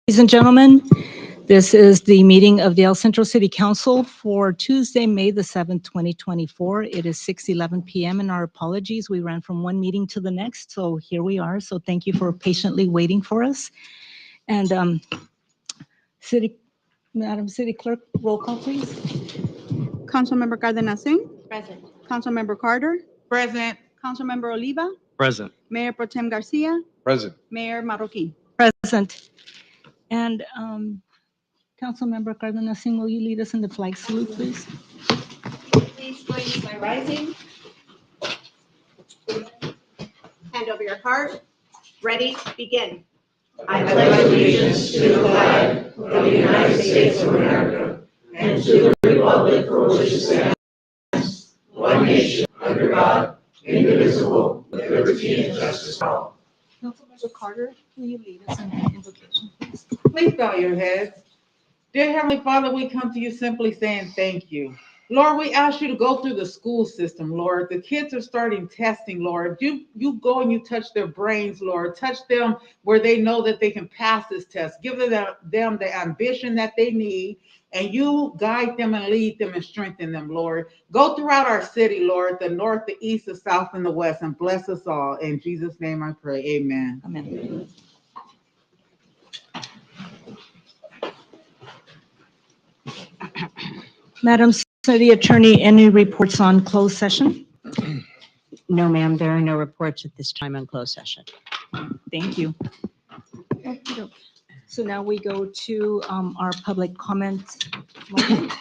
Ladies and gentlemen, this is the meeting of the El Centro City Council for Tuesday, May the 7th, 2024. It is 6:11 p.m. and our apologies. We ran from one meeting to the next, so here we are. So thank you for patiently waiting for us. And Madam City Clerk, roll call, please. Councilmember Cardenas Singh, Present. Councilmember Carter, Present. Councilmember Oliva, Present. Mayor Pro Tem Garcia, Present. Mayor Marroquin. Present. And Councilmember Cardenas Singh, will you lead us in the flag salute, please? Please join me by rising. Hand over your heart. Ready, begin. I pledge allegiance to the flag of the United States of America and to the republic for which it stands, one nation, under God, indivisible, with liberty and justice for all. Councilmember Carter, will you lead us in the invocation, please? Please bow your heads. Dear Heavenly Father, we come to you simply saying thank you. Lord, we ask you to go through the school system, Lord. The kids are starting testing, Lord. You go and you touch their brains, Lord. Touch them where they know that they can pass this test. Give them the ambition that they need, and you guide them and lead them and strengthen them, Lord. Go throughout our city, Lord, the north, the east, the south, and the west, and bless us all. In Jesus' name I pray, amen. Amen. Madam City Attorney, any reports on closed session? No, ma'am, there are no reports at this time on closed session. Thank you. Okey-doke. So now we go to our public comment moment.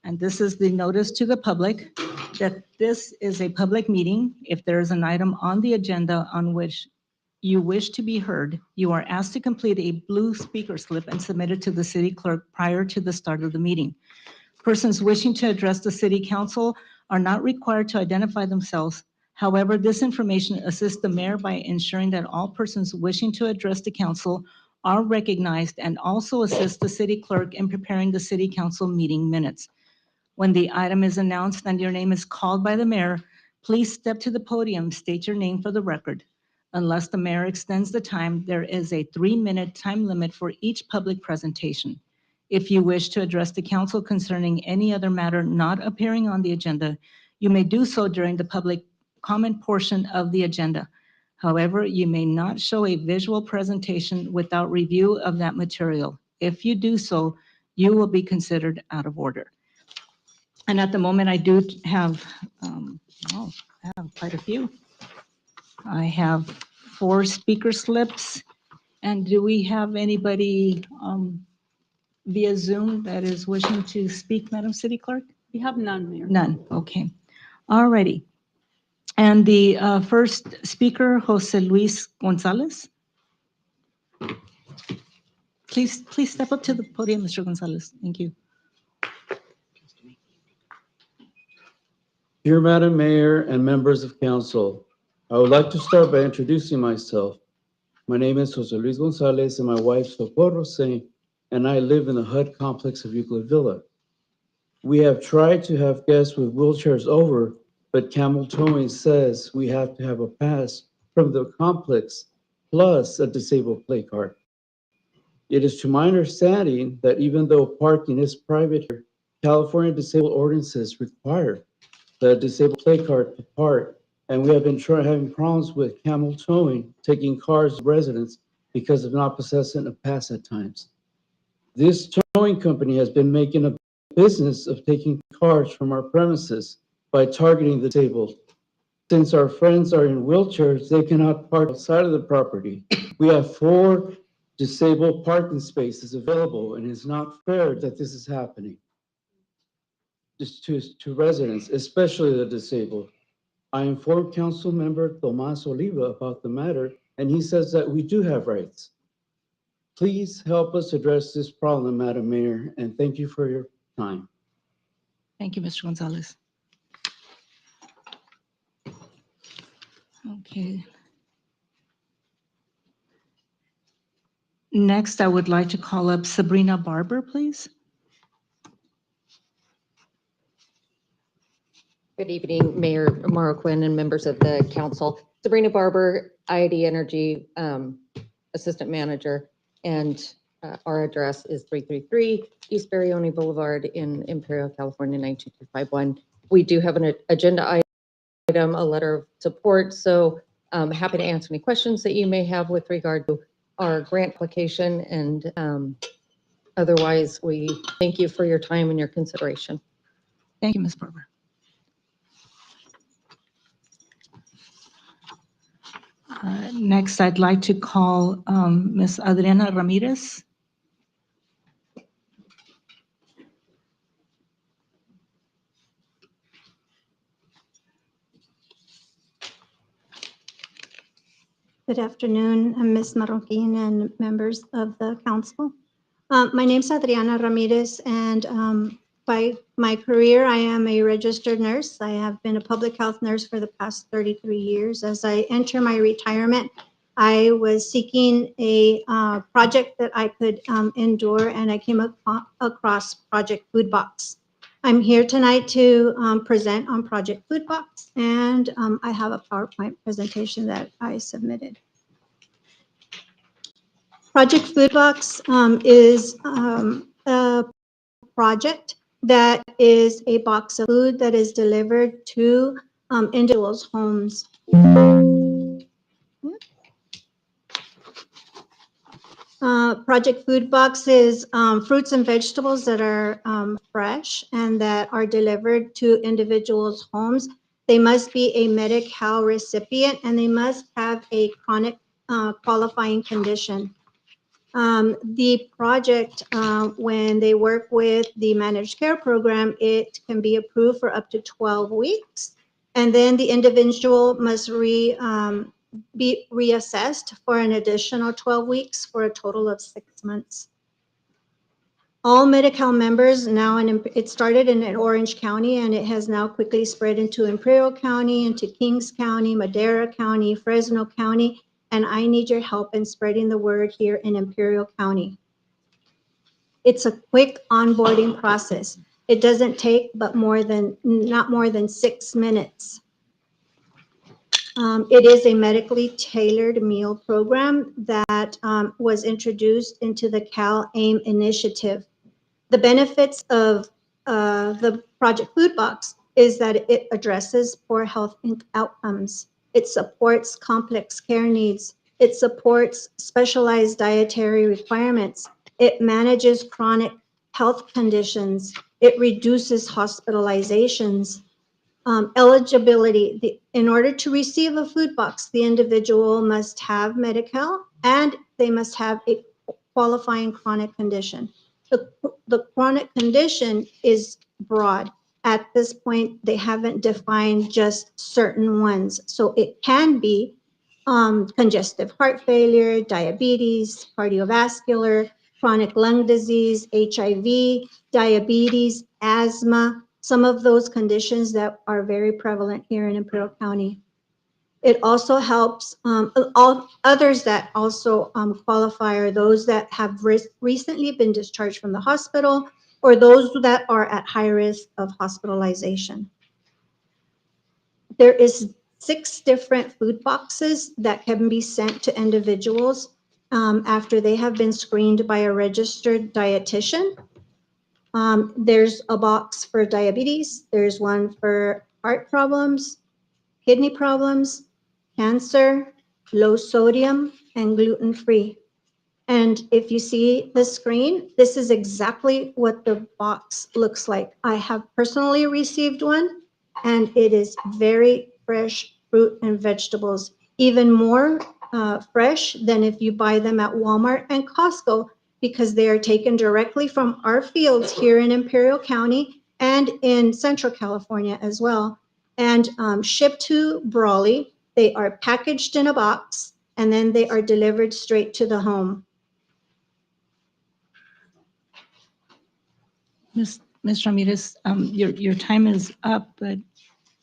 And this is the notice to the public that this is a public meeting. If there is an item on the agenda on which you wish to be heard, you are asked to complete a blue speaker slip and submit it to the city clerk prior to the start of the meeting. Persons wishing to address the city council are not required to identify themselves. However, this information assists the mayor by ensuring that all persons wishing to address the council are recognized and also assists the city clerk in preparing the city council meeting minutes. When the item is announced and your name is called by the mayor, please step to the podium, state your name for the record. Unless the mayor extends the time, there is a 3-minute time limit for each public presentation. If you wish to address the council concerning any other matter not appearing on the agenda, you may do so during the public comment portion of the agenda. However, you may not show a visual presentation without review of that material. If you do so, you will be considered out of order. And at the moment, I do have, I have quite a few. I have 4 speaker slips. And do we have anybody via Zoom that is wishing to speak, Madam City Clerk? We have none, Mayor. None, okay. All righty. And the first speaker, Jose Luis Gonzalez. Please step up to the podium, Mr. Gonzalez. Thank you. Dear Madam Mayor and members of council, I would like to start by introducing myself. My name is Jose Luis Gonzalez and my wife Socorro Singh, and I live in the HUD complex of Euclid Villa. We have tried to have guests with wheelchairs over, but Camel Towing says we have to have a pass from the complex plus a disabled play card. It is to my understanding that even though parking is private here, California disabled ordinances require the disabled play card to park, and we have been having problems with Camel Towing taking cars to residents because of not possessing a pass at times. This towing company has been making a business of taking cars from our premises by targeting the disabled. Since our friends are in wheelchairs, they cannot park outside of the property. We have 4 disabled parking spaces available, and it's not fair that this is happening to residents, especially the disabled. I informed Council Member Tomas Oliva about the matter, and he says that we do have rights. Please help us address this problem, Madam Mayor, and thank you for your time. Thank you, Mr. Gonzalez. Okay. Next, I would like to call up Sabrina Barber, please. Good evening, Mayor Marroquin and members of the council. Sabrina Barber, IID Energy Assistant Manager. And our address is 333 East Barione Boulevard in Imperial, California, 92251. We do have an agenda item, a letter of support. So happy to answer any questions that you may have with regard to our grant application. And otherwise, we thank you for your time and your consideration. Thank you, Ms. Barber. Next, I'd like to call Ms. Adriana Ramirez. Good afternoon, Ms. Marroquin and members of the council. My name's Adriana Ramirez, and by my career, I am a registered nurse. I have been a public health nurse for the past 33 years. As I enter my retirement, I was seeking a project that I could endure, and I came across Project Food Box. I'm here tonight to present on Project Food Box, and I have a PowerPoint presentation that I submitted. Project Food Box is a project that is a box of food that is delivered to individuals' homes. Project Food Box is fruits and vegetables that are fresh and that are delivered to individuals' homes. They must be a Medi-Cal recipient and they must have a chronic qualifying condition. The project, when they work with the managed care program, it can be approved for up to 12 weeks. And then the individual must be reassessed for an additional 12 weeks for a total of 6 months. All Medi-Cal members now, it started in Orange County and it has now quickly spread into Imperial County, into Kings County, Madera County, Fresno County, and I need your help in spreading the word here in Imperial County. It's a quick onboarding process. It doesn't take not more than 6 minutes. It is a medically tailored meal program that was introduced into the CalAIM initiative. The benefits of the Project Food Box is that it addresses poor health outcomes. It supports complex care needs. It supports specialized dietary requirements. It manages chronic health conditions. It reduces hospitalizations. Eligibility, in order to receive a food box, the individual must have Medi-Cal and they must have a qualifying chronic condition. The chronic condition is broad. At this point, they haven't defined just certain ones. So it can be congestive heart failure, diabetes, cardiovascular, chronic lung disease, HIV, diabetes, asthma, some of those conditions that are very prevalent here in Imperial County. It also helps all others that also qualify are those that have recently been discharged from the hospital or those that are at high risk of hospitalization. There is 6 different food boxes that can be sent to individuals after they have been screened by a registered dietitian. There's a box for diabetes. There's one for heart problems, kidney problems, cancer, low sodium, and gluten-free. And if you see the screen, this is exactly what the box looks like. I have personally received one, and it is very fresh fruit and vegetables, even more fresh than if you buy them at Walmart and Costco, because they are taken directly from our fields here in Imperial County and in Central California as well, and shipped to Brawley. They are packaged in a box, and then they are delivered straight to the home. Ms. Ramirez, your time is up, but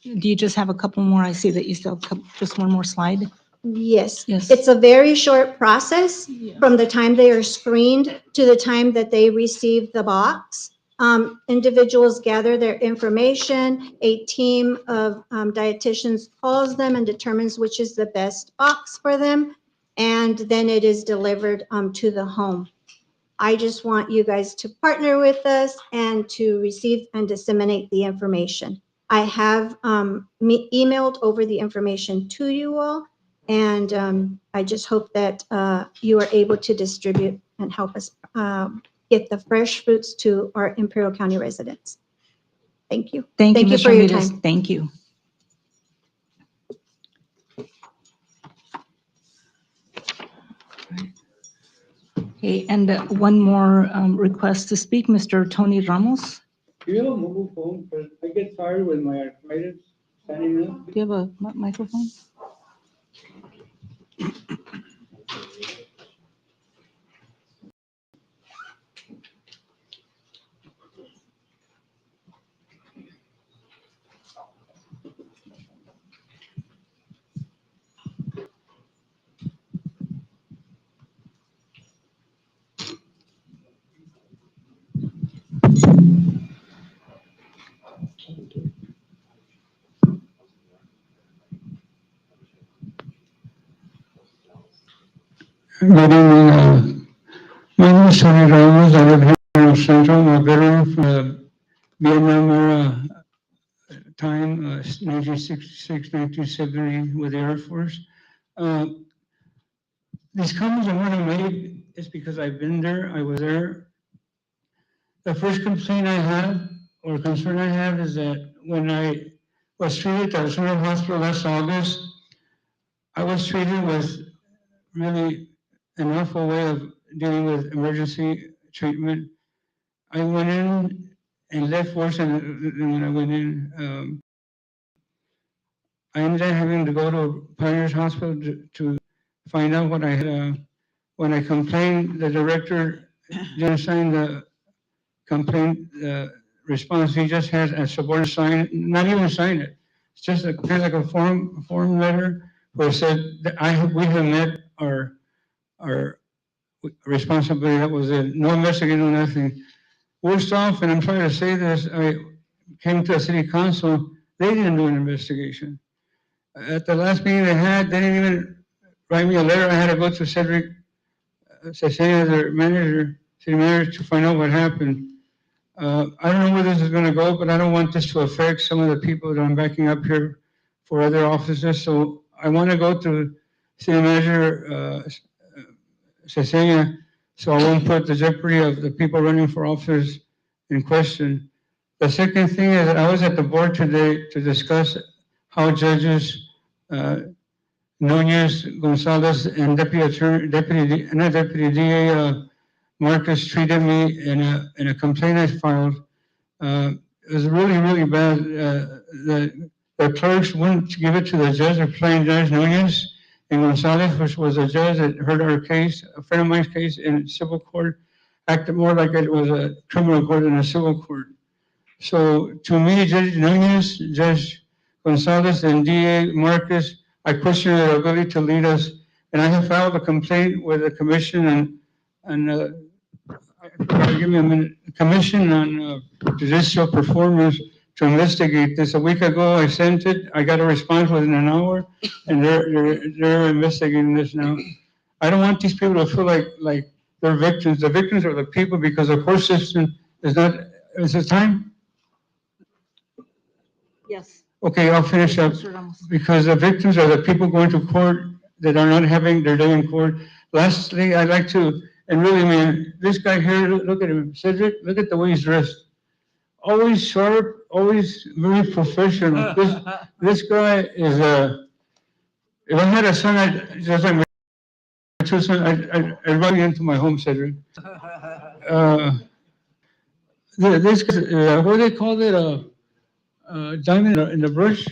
do you just have a couple more? I see that you still have just one more slide. Yes. Yes. It's a very short process from the time they are screened to the time that they receive the box. Individuals gather their information. A team of dietitians calls them and determines which is the best box for them. and then it is delivered to the home. I just want you guys to partner with us and to receive and disseminate the information. I have emailed over the information to you all, and I just hope that you are able to distribute and help us get the fresh fruits to our Imperial County residents. Thank you. Thank you, Thank you Ms. for your Ramirez. time. Thank you. Okay, and one more request to speak, Mr. Tony Ramos. Do you have a mobile phone? Because I get tired with my arthritis standing up. Do you have a microphone? Good evening. My name is Tony Ramos. I live here in Centro. I'm a veteran from the Vietnam era time, 1966, 1970 with the Air Force. Uh, These comments I want to make is because I've been there, I was there. The first complaint I have, or concern I have, is that when I was treated at the Central Hospital last August, I was treated with really an awful way of dealing with emergency treatment. I went in and left worse than when I went in. I ended up having to go to Pioneers Hospital to find out what I had. When I complained, the director didn't sign the complaint response. He just has a subordinate sign, not even sign it. It's just kind of like a form letter where it said that we have met our responsibility. That was it. No investigation, no nothing. Worst off, and I'm trying to say this, I came to a city council. They didn't do an investigation. At the last meeting they had, they didn't even write me a letter. I had to go to Cedric Cesena, their manager, city manager, to find out what happened. I don't know where this is going to go, but I don't want this to affect some of the people that I'm backing up here for other offices. So I want to go to city manager Cesena, so I won't put the jeopardy of the people running for office in question. The second thing is that I was at the board today to discuss how judges Nunez, Gonzalez, and Deputy DA Marcus treated me in a complaint I filed. It was really, really bad. The clerks wouldn't give it to the judge, the plain Judge Nunez and Gonzalez, which was a judge that heard our case, a friend of mine's case in civil court, acted more like it was a criminal court than a civil court. So to me, Judge Nunez, Judge Gonzalez, and DA Marcus, I question their ability to lead us. And I have filed a complaint with the commission and give me a minute, Commission on Judicial Performance to investigate this. A week ago, I sent it. I got a response within an hour, and they're investigating this now. I don't want these people to feel like they're victims. The victims are the people because the court system is not. Is it time? Yes. Okay, I'll finish up. Mr. Ramos. Because the victims are the people going to court that are not having their day in court. Lastly, I'd like to, and really, man, this guy here, look at him, Cedric, look at the way he's dressed. Always sharp, always very professional. This guy is if I had a son, just like my two sons, I'd run into my home, Cedric. This guy, what do they call it? Diamond in the brush?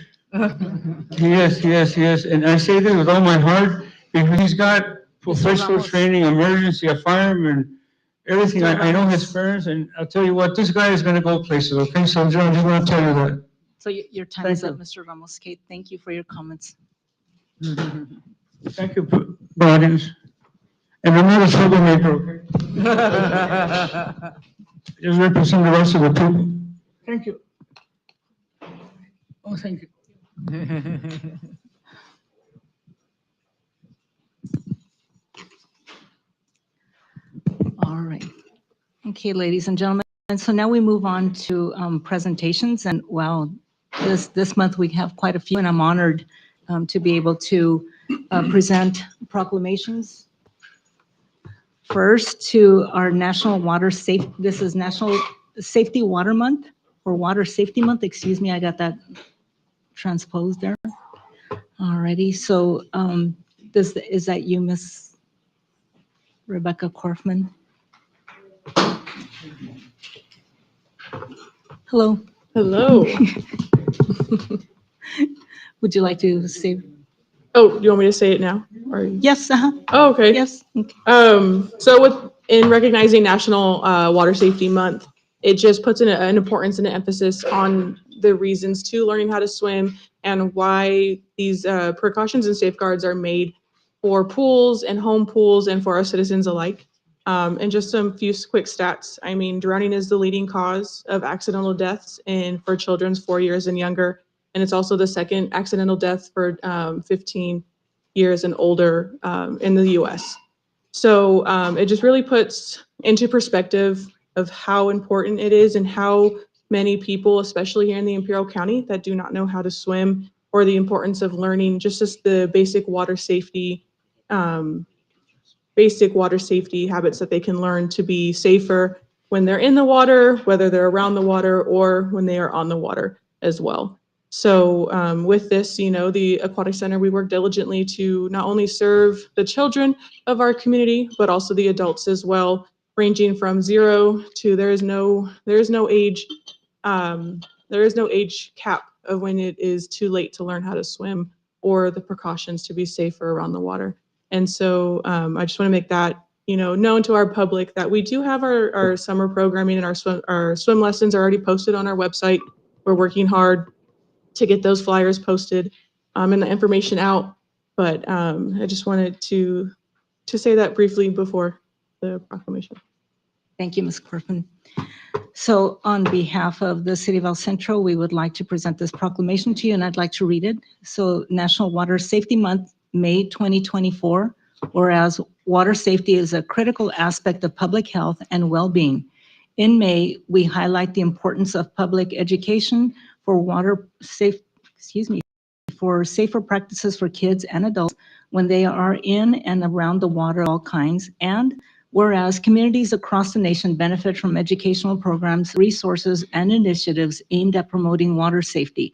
Yes. And I say this with all my heart because he's got professional Ramos. training, emergency, a fireman, everything. Mr. I know his Ramos. parents, and I'll tell you what, this guy is going to go places, okay? So, John, I just want to tell you that. So your time is Thank up, Mr. Ramos. Kate, thank you for your comments. Thank you, audience. And I'm not a troublemaker, okay? Just represent the rest of the people. Thank you. Oh, thank you. All right. Okay, ladies and gentlemen, and so now we move on to presentations. And wow, this month we have quite a few, and I'm honored to be able to present proclamations. First, to our National Water Safe. This is National Safety Water Month, or Water Safety Month. Excuse me, I got that transposed there. Alrighty, so is that you, Miss Rebecca Korfman? Hello. Hello. Would you like to say? Oh, you want me to say it now? Or Yes, Oh, okay. yes. Okay. So in recognizing National Water Safety Month, it just puts an importance and an emphasis on the reasons to learning how to swim and why these precautions and safeguards are made for pools and home pools and for our citizens alike. And just some few quick stats. I mean, drowning is the leading cause of accidental deaths for children 4 years and younger. And it's also the second accidental death for 15 years and older in the US. So it just really puts into perspective of how important it is and how many people, especially here in the Imperial County, that do not know how to swim, or the importance of learning just as the basic water safety habits that they can learn to be safer when they're in the water, whether they're around the water, or when they are on the water as well. So with this, the Aquatic Center, we work diligently to not only serve the children of our community, but also the adults as well, ranging from 0 to there is no age cap of when it is too late to learn how to swim, or the precautions to be safer around the water. And so I just want to make that known to our public that we do have our summer programming, and our swim lessons are already posted on our website. We're working hard to get those flyers posted and the information out. But I just wanted to say that briefly before the proclamation. Thank you, Ms. Corfin. So on behalf of the City of El Centro, we would like to present this proclamation to you, and I'd like to read it. So National Water Safety Month, May 2024, whereas water safety is a critical aspect of public health and well-being. In May, we highlight the importance of public education for for safer practices for kids and adults when they are in and around the water of all kinds. And whereas communities across the nation benefit from educational programs, resources, and initiatives aimed at promoting water safety.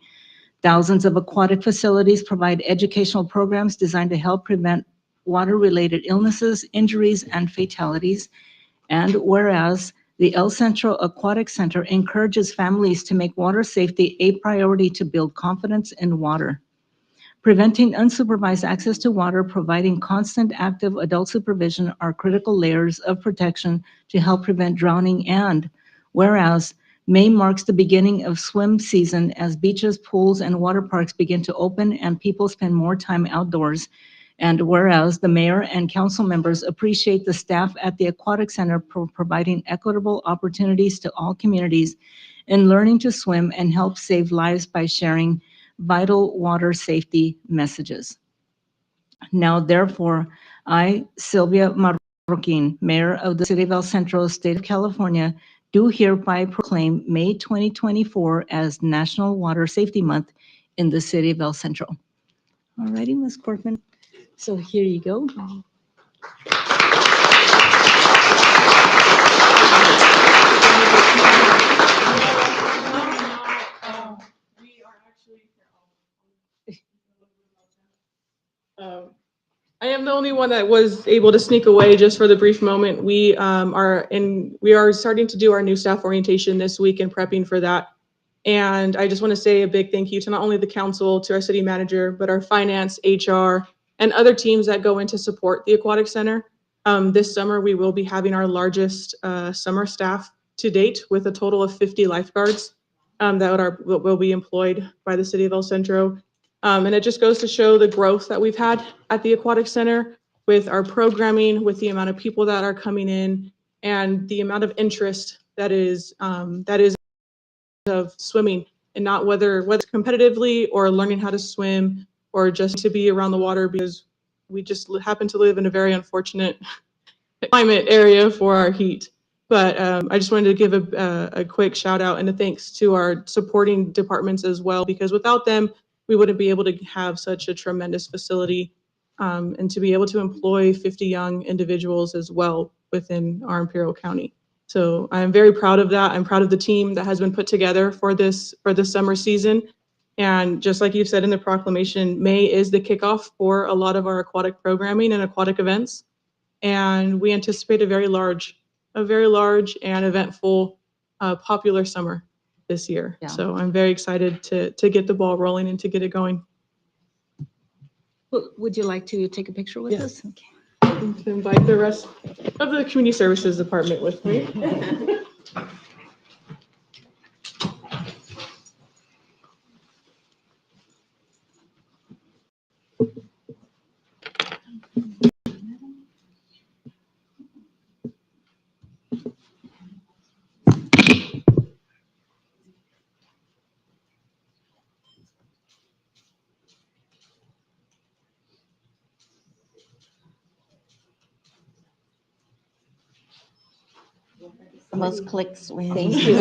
Thousands of aquatic facilities provide educational programs designed to help prevent water-related illnesses, injuries, and fatalities. And whereas the El Centro Aquatic Center encourages families to make water safety a priority to build confidence in water. Preventing unsupervised access to water, providing constant active adult supervision are critical layers of protection to help prevent drowning. And whereas May marks the beginning of swim season as beaches, pools, and water parks begin to open and people spend more time outdoors. And whereas the mayor and council members appreciate the staff at the Aquatic Center for providing equitable opportunities to all communities in learning to swim and help save lives by sharing vital water safety messages. Now, therefore, I, Sylvia Marroquin, Mayor of the City of El Centro, State of California, do hereby proclaim May 2024 as National Water Safety Month in the City of El Centro. All righty, Ms. Corfin. So here you go. I am the only one that was able to sneak away just for the brief moment. We are starting to do our new staff orientation this week and prepping for that. And I just want to say a big thank you to not only the council, to our city manager, but our finance, HR, and other teams that go in to support the Aquatic Center. This summer, we will be having our largest summer staff to date, with a total of 50 lifeguards that will be employed by the City of El Centro. And it just goes to show the growth that we've had at the Aquatic Center with our programming, with the amount of people that are coming in, and the amount of interest that is of swimming, and not whether competitively or learning how to swim or just to be around the water, because we just happen to live in a very unfortunate climate area for our heat. But I just wanted to give a quick shout out and a thanks to our supporting departments as well, because without them, we wouldn't be able to have such a tremendous facility and to be able to employ 50 young individuals as well within our Imperial County. So I'm very proud of that. I'm proud of the team that has been put together for this summer season. And just like you said in the proclamation, May is the kickoff for a lot of our aquatic programming and aquatic events. And we anticipate a very large and eventful, popular summer this year. Yeah. So I'm very excited to get the ball rolling and to get it going. Would you like to take a picture with us? Okay. And to invite the rest of the community services department with me. The most clicks wins. Thank you.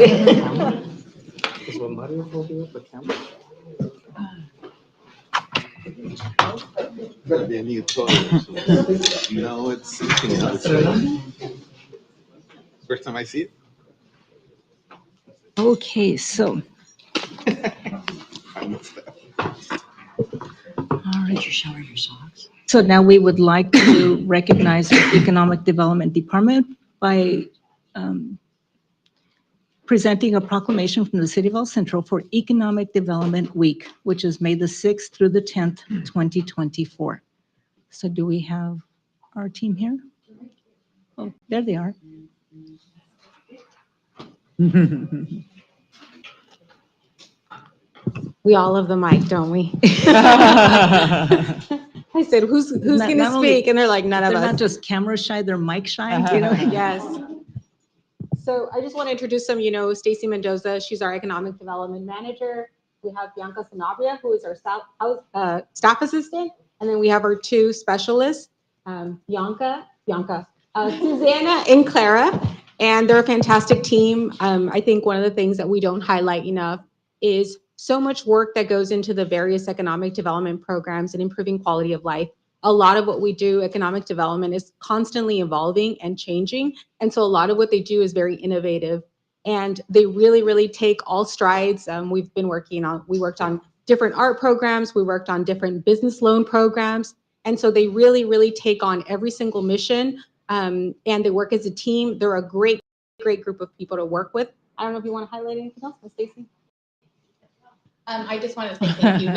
Is what Mario told you for camera? Better be a new toy. No, it's first time I see it. Okay, so, I missed that. all right. So now we would like to recognize our Economic Development Department by presenting a proclamation from the City of El Centro for Economic Development Week, which is May the 6th through the 10th, 2024. So do we have our team here? Oh, there they are. We all love the mic, don't we? I said, who's Not- going to not only- speak? And they're like, none of They're us. not just camera shy, they're mic shy, you know? Yes. So I just want to introduce them. You know, Stacy Mendoza, she's our Economic Development Manager. We have Bianca Sanabria, who is our staff assistant. And then we have our two specialists, Susanna and Clara. And they're a fantastic team. I think one of the things that we don't highlight enough is so much work that goes into the various economic development programs and improving quality of life. A lot of what we do, economic development, is constantly evolving and changing. And so a lot of what they do is very innovative. And they really, really take all strides. We worked on different art programs. We worked on different business loan programs. And so they really, really take on every single mission. And they work as a team. They're a great, great group of people to work with. I don't know if you want to highlight anything else, Ms. Stacy? I just want to say thank you.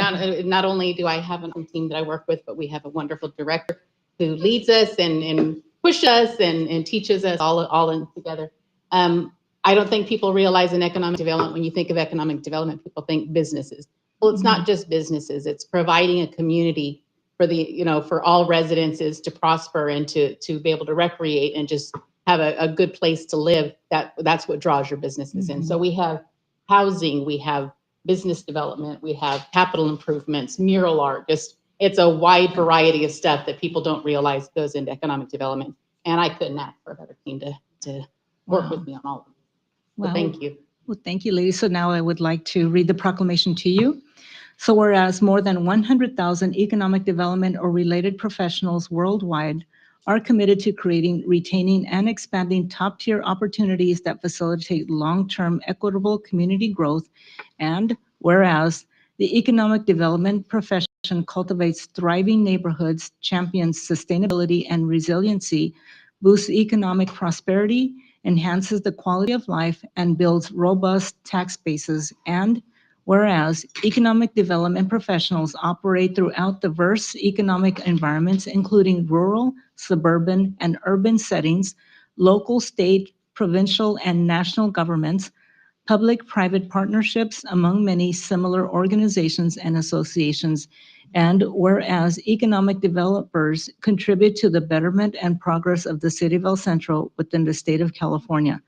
Not only do I have a team that I work with, but we have a wonderful director who leads us and pushes us and teaches us all in together. I don't think people realize in economic development, when you think of economic development, people think businesses. Well, it's not just businesses. It's providing a community for all residences to prosper and to be able to recreate and just have a good place to live. That's what draws your businesses in. So we have housing, we have business development, we have capital improvements, mural art, it's a wide variety of stuff that people don't realize goes into economic development. And I couldn't ask for a better team to work with me on all of it. So thank you. Well, thank you, ladies. So now I would like to read the proclamation to you. So whereas more than 100,000 economic development or related professionals worldwide are committed to creating, retaining, and expanding top-tier opportunities that facilitate long-term equitable community growth, and whereas the economic development profession cultivates thriving neighborhoods, champions sustainability and resiliency, boosts economic prosperity, enhances the quality of life, and builds robust tax bases, and whereas economic development professionals operate throughout diverse economic environments, including rural, suburban, and urban settings, local, state, provincial, and national governments, public-private partnerships among many similar organizations and associations, and whereas economic developers contribute to the betterment and progress of the City of El Centro within the state of California.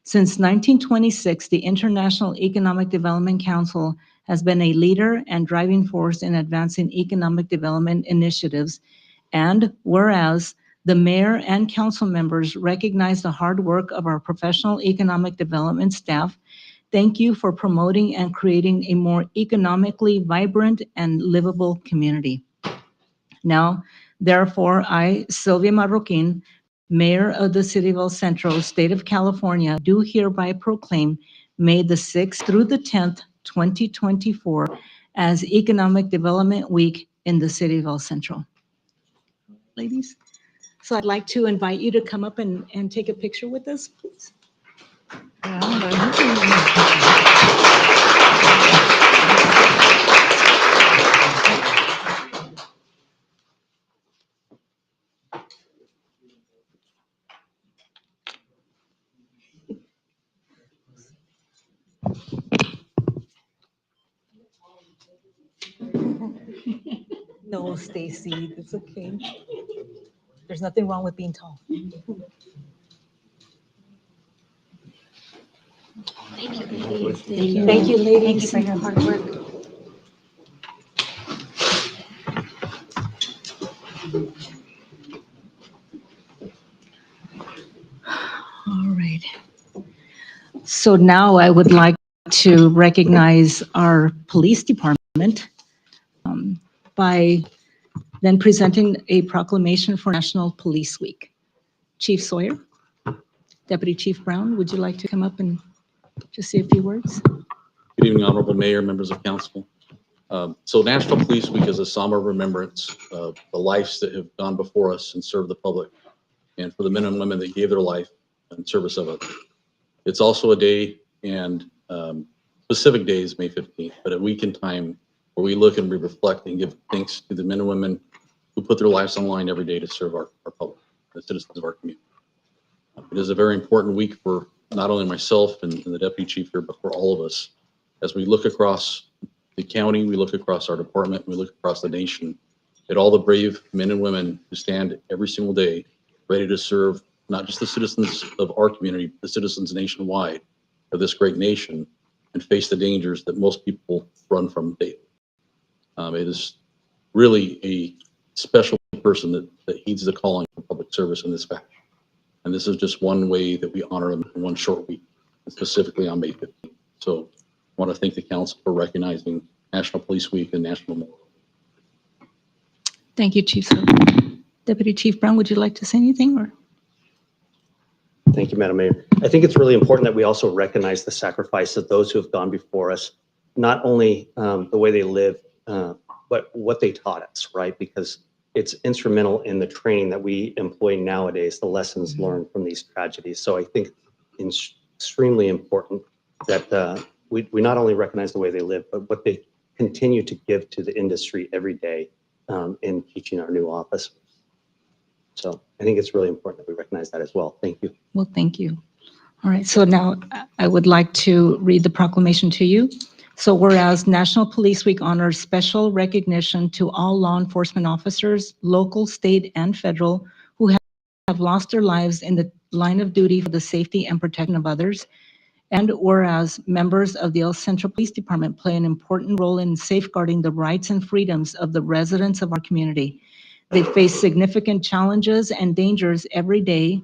Since 1926, the International Economic Development Council has been a leader and driving force in advancing economic development initiatives. And whereas The mayor and council members recognize the hard work of our professional economic development staff. Thank you for promoting and creating a more economically vibrant and livable community. Now, therefore, I, Sylvia Marroquin, Mayor of the City of El Centro, State of California, do hereby proclaim May the 6th through the 10th, 2024, as Economic Development Week in the City of El Centro. Ladies, so I'd like to invite you to come up and take a picture with us, please. No, Stacy, it's okay. There's nothing wrong with being tall. Thank you, ladies. Thank you, ladies. Thank you for your hard work. All right. So now I would like to recognize our police department by then presenting a proclamation for National Police Week. Chief Sawyer, Deputy Chief Brown, would you like to come up and just say a few words? Good evening, Honorable Mayor, members of council. So National Police Week is a somber remembrance of the lives that have gone before us and served the public, and for the men and women that gave their life in service of it. It's also a day, and specific day is May 15th, but a week in time where we look and we reflect and give thanks to the men and women who put their lives on the line every day to serve our public, the citizens of our community. It is a very important week for not only myself and the deputy chief here, but for all of us. As we look across the county, we look across our department, we look across the nation at all the brave men and women who stand every single day ready to serve not just the citizens of our community, the citizens nationwide of this great nation, and face the dangers that most people run from daily. It is really a special person that heeds the calling for public service in this fashion. And this is just one way that we honor him in one short week, specifically on May 15th. So I want to thank the council for recognizing National Police Week and National Memorial. Thank you, Chief Sawyer. Deputy Chief Brown, would you like to say anything or? Thank you, Madam Mayor. I think it's really important that we also recognize the sacrifice of those who have gone before us, not only the way they live, but what they taught us, right? Because it's instrumental in the training that we employ nowadays, the lessons learned from these tragedies. So I think it's extremely important that we not only recognize the way they live, but what they continue to give to the industry every day in teaching our new office. So I think it's really important that we recognize that as well. Thank you. Well, thank you. All right, so now I would like to read the proclamation to you. So whereas National Police Week honors special recognition to all law enforcement officers, local, state, and federal, who have lost their lives in the line of duty for the safety and protection of others. And whereas members of the El Centro Police Department play an important role in safeguarding the rights and freedoms of the residents of our community. They face significant challenges and dangers every day.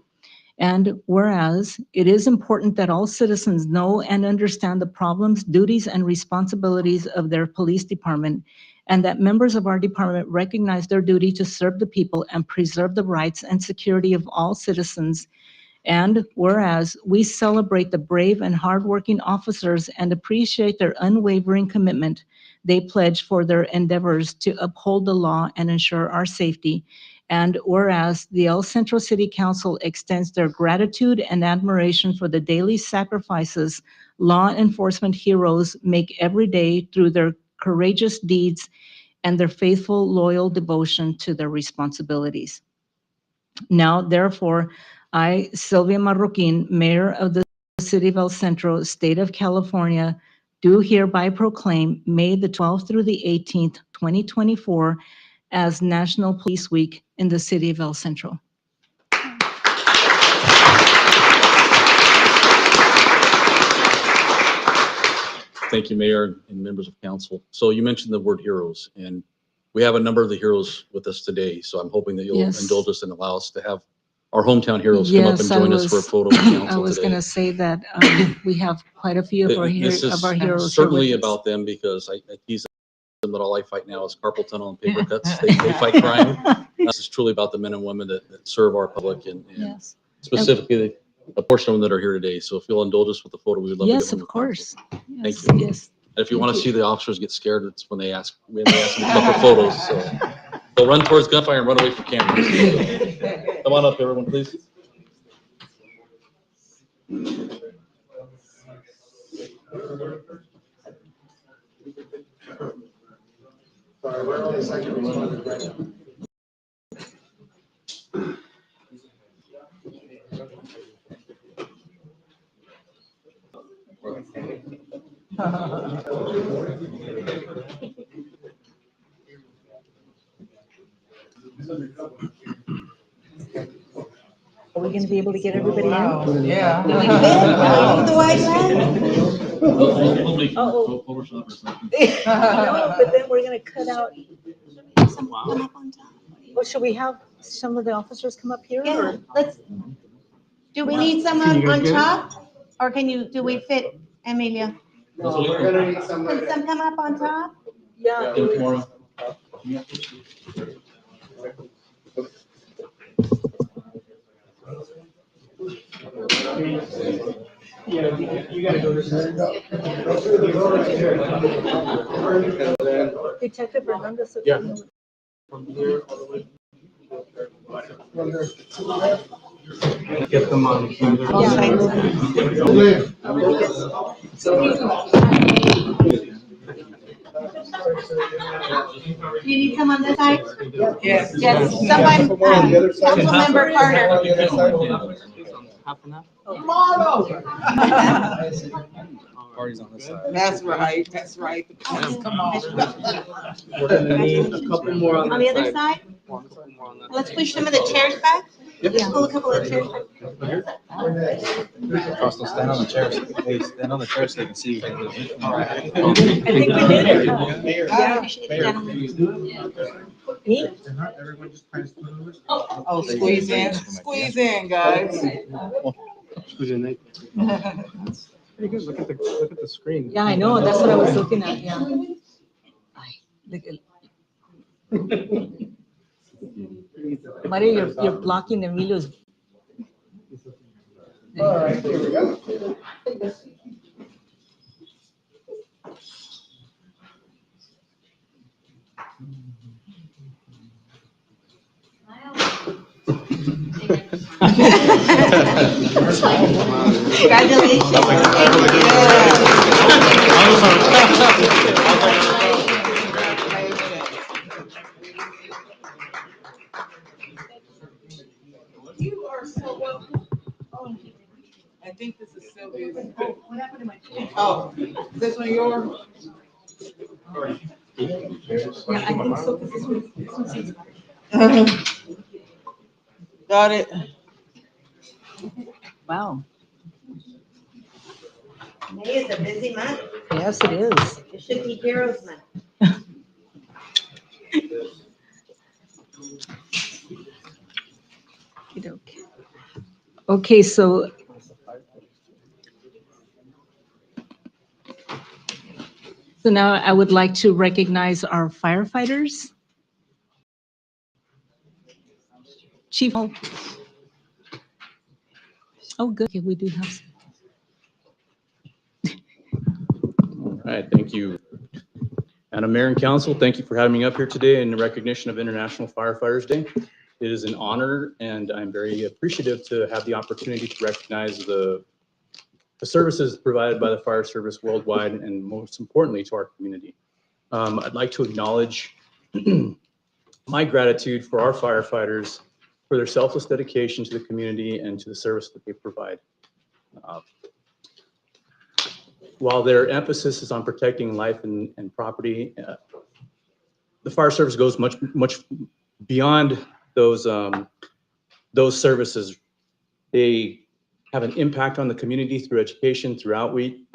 And whereas it is important that all citizens know and understand the problems, duties, and responsibilities of their police department, and that members of our department recognize their duty to serve the people and preserve the rights and security of all citizens. And whereas we celebrate the brave and hardworking officers and appreciate their unwavering commitment they pledge for their endeavors to uphold the law and ensure our safety. And whereas the El Centro City Council extends their gratitude and admiration for the daily sacrifices law enforcement heroes make every day through their courageous deeds and their faithful, loyal devotion to their responsibilities. Now, therefore, I, Sylvia Marroquin, Mayor of the City of El Centro, State of California, do hereby proclaim May the 12th through the 18th, 2024, as National Police Week in the City of El Centro. Thank you, Mayor and members of council. So you mentioned the word heroes, and we have a number of the heroes with us today, so I'm hoping that you'll Yes. indulge us and allow us to have our hometown heroes come up and Yes, I join us for a was- photo with I council was today. gonna say that we have quite a few of our, This of our is heroes. here certainly with us. about them because I tease them that all I fight now is carpal tunnel and paper cuts. They fight crime. This is truly about the men and women that serve our public and Yes. specifically a portion of them that are here today. So if you'll indulge us with the photo, we would love to get Yes, one of with council. course. Thank Yes, you. yes. And if you want to Thank see the officers get scared, it's when they ask them to come up for photos. So they'll run towards gunfire and run away from cameras. So, come on up, everyone, please. Are we gonna be able to get everybody in? Yeah. The white line? Uh-oh. No, but then we're gonna cut out. Well, should we have some of the officers come up here? Yeah, or- let's, do we need Can someone you guys on get it? top? Or do we fit, Amelia? Can some come up on top? Yeah. Yeah, you gotta go this way. Detective Hernandez. Yeah. Get them on. Do you need some on this side? Yes. Yes, someone, Councilmember Carter. Party's on this side. That's right, that's right. Come on. We're gonna need a couple more on On the other side? Let's push some of the chairs back. Pull a couple of chairs back. Also stand on the chairs. Hey, stand on the chairs so they can see you. I think we did it. huh? I appreciate it, gentlemen. Oh, squeeze in, guys. Who's in it? Pretty good. Look at the screen. Yeah, I know, that's what I was looking at, yeah. Ay, look at- Mario, you're blocking Emilio's. All right, here we go. You are so welcome. I think this is Sylvia's. What happened to my chair? Oh, this one yours? Yeah, I think so, 'cause this one seems better. Got it. Wow, May is a busy month. yes, it is. It should be Heroes Month. Okey-doke. Okay, so. So now I would like to recognize our firefighters. Chief. Oh, good. Okay, we do have. All right, thank you. Madam Mayor and Council, thank you for having me up here today in recognition of International Firefighters Day. It is an honor and I'm very appreciative to have the opportunity to recognize the services provided by the fire service worldwide and most importantly to our community. I'd like to acknowledge my gratitude for our firefighters for their selfless dedication to the community and to the service that they provide. While their emphasis is on protecting life and property, the fire service goes much beyond those services. They have an impact on the community through education, through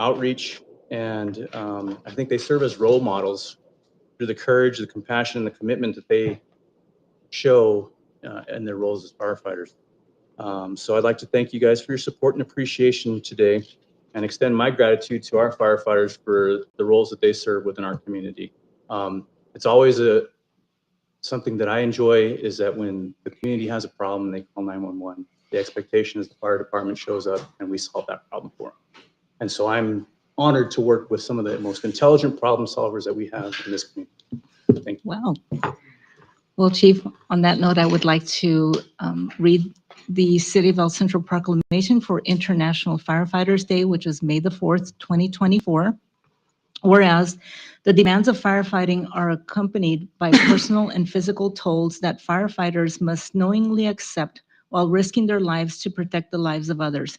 outreach, and I think they serve as role models through the courage, the compassion, and the commitment that they show in their roles as firefighters. So I'd like to thank you guys for your support and appreciation today, and extend my gratitude to our firefighters for the roles that they serve within our community. It's always something that I enjoy, is that when the community has a problem, they call 911. The expectation is the fire department shows up and we solve that problem for them. And so I'm honored to work with some of the most intelligent problem solvers that we have in this community. Thank you. Wow. Well, Chief, on that note, I would like to read the City of El Centro proclamation for International Firefighters Day, which is May the 4th, 2024. Whereas the demands of firefighting are accompanied by personal and physical tolls that firefighters must knowingly accept while risking their lives to protect the lives of others.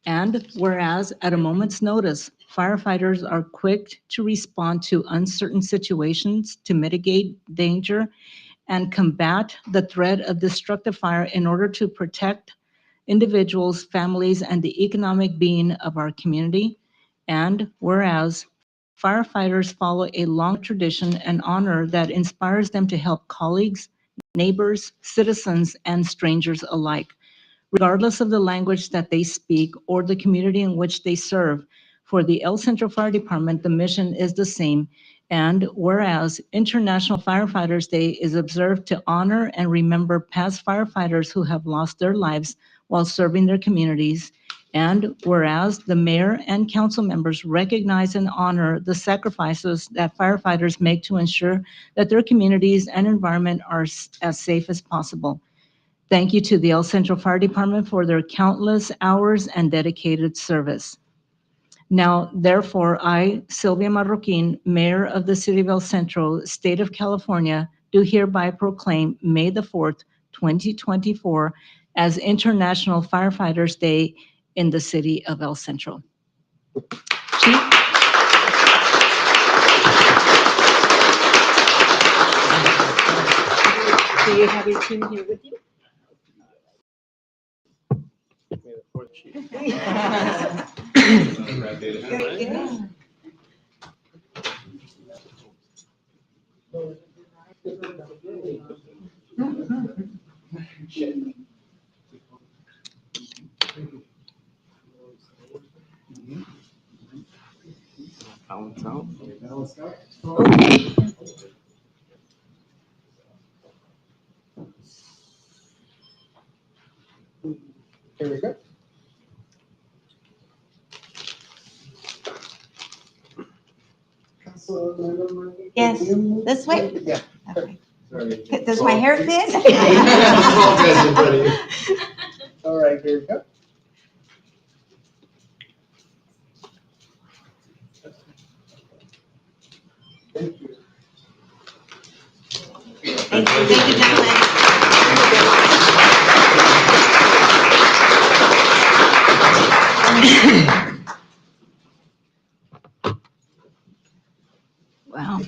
And whereas at a moment's notice, firefighters are quick to respond to uncertain situations to mitigate danger and combat the threat of destructive fire in order to protect individuals, families, and the economic being of our community. And whereas firefighters follow a long tradition and honor that inspires them to help colleagues, neighbors, citizens, and strangers alike, regardless of the language that they speak or the community in which they serve. For the El Centro Fire Department, the mission is the same. And whereas International Firefighters Day is observed to honor and remember past firefighters who have lost their lives while serving their communities. And whereas the mayor and council members recognize and honor the sacrifices that firefighters make to ensure that their communities and environment are as safe as possible. Thank you to the El Centro Fire Department for their countless hours and dedicated service. Now, therefore, I, Sylvia Marroquin, Mayor of the City of El Centro, State of California, do hereby proclaim May the 4th, 2024 as International Firefighters Day in the City of El Centro. Chief? Do you have your team here with you? Here we go. Yes, this way? Yeah. Okay. Sorry. Does my hair fit? All right, here we go. Thank you, gentlemen. Wow.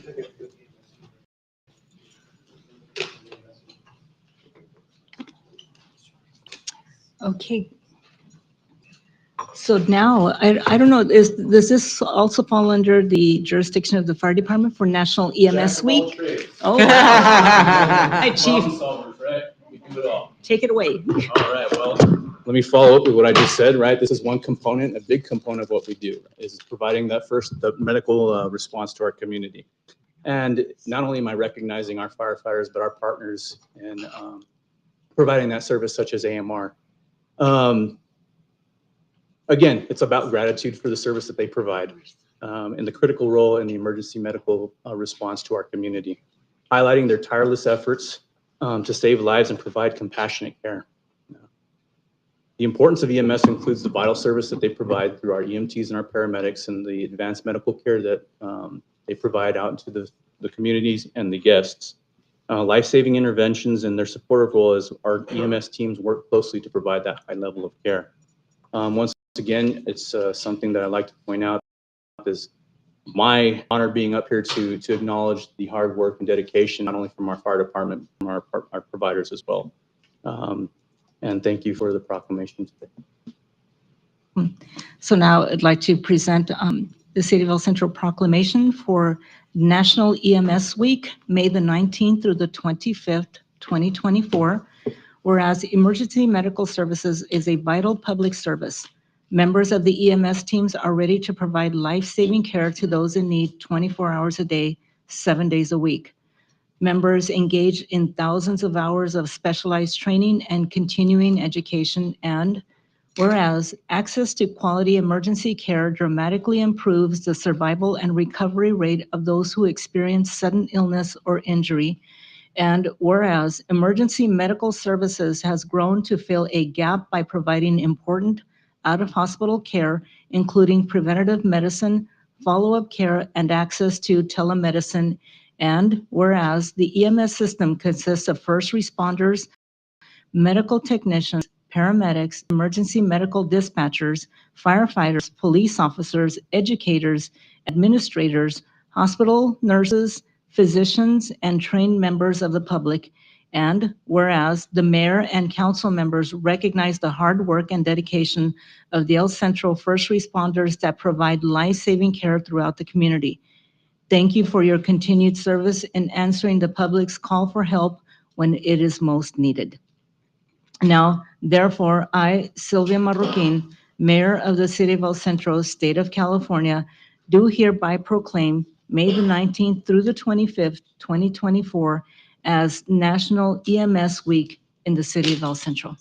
Okay. So now, I don't know, does this also fall under the jurisdiction of the fire department for National EMS Week? Oh, wow. Hi, Chief. Problem solvers, right? We do it all. Take it away. All right, well, let me follow up with what I just said, right? This is one component, a big component of what we do, is providing the medical response to our community. And not only am I recognizing our firefighters, but our partners in providing that service, such as AMR. Again, it's about gratitude for the service that they provide and the critical role in the emergency medical response to our community, highlighting their tireless efforts to save lives and provide compassionate care. The importance of EMS includes the vital service that they provide through our EMTs and our paramedics and the advanced medical care that they provide out to the communities and the guests. Life-saving interventions and their supportive role as our EMS teams work closely to provide that high level of care. Once again, it's something that I'd like to point out is my honor being up here to acknowledge the hard work and dedication, not only from our fire department, from our providers as well. And thank you for the proclamation today. So now I'd like to present the City of El Centro proclamation for National EMS Week, May the 19th through the 25th, 2024. Whereas emergency medical services is a vital public service. Members of the EMS teams are ready to provide life-saving care to those in need 24 hours a day, 7 days a week. Members engage in thousands of hours of specialized training and continuing education, and whereas access to quality emergency care dramatically improves the survival and recovery rate of those who experience sudden illness or injury, and whereas emergency medical services has grown to fill a gap by providing important out-of-hospital care, including preventative medicine, follow-up care, and access to telemedicine. And whereas the EMS system consists of first responders, medical technicians, paramedics, emergency medical dispatchers, firefighters, police officers, educators, administrators, hospital nurses, physicians, and trained members of the public. And whereas the mayor and council members recognize the hard work and dedication of the El Centro first responders that provide life-saving care throughout the community. Thank you for your continued service in answering the public's call for help when it is most needed. Now, therefore, I, Sylvia Marroquin, Mayor of the City of El Centro, State of California, do hereby proclaim May the 19th through the 25th, 2024, as National EMS Week in the City of El Centro.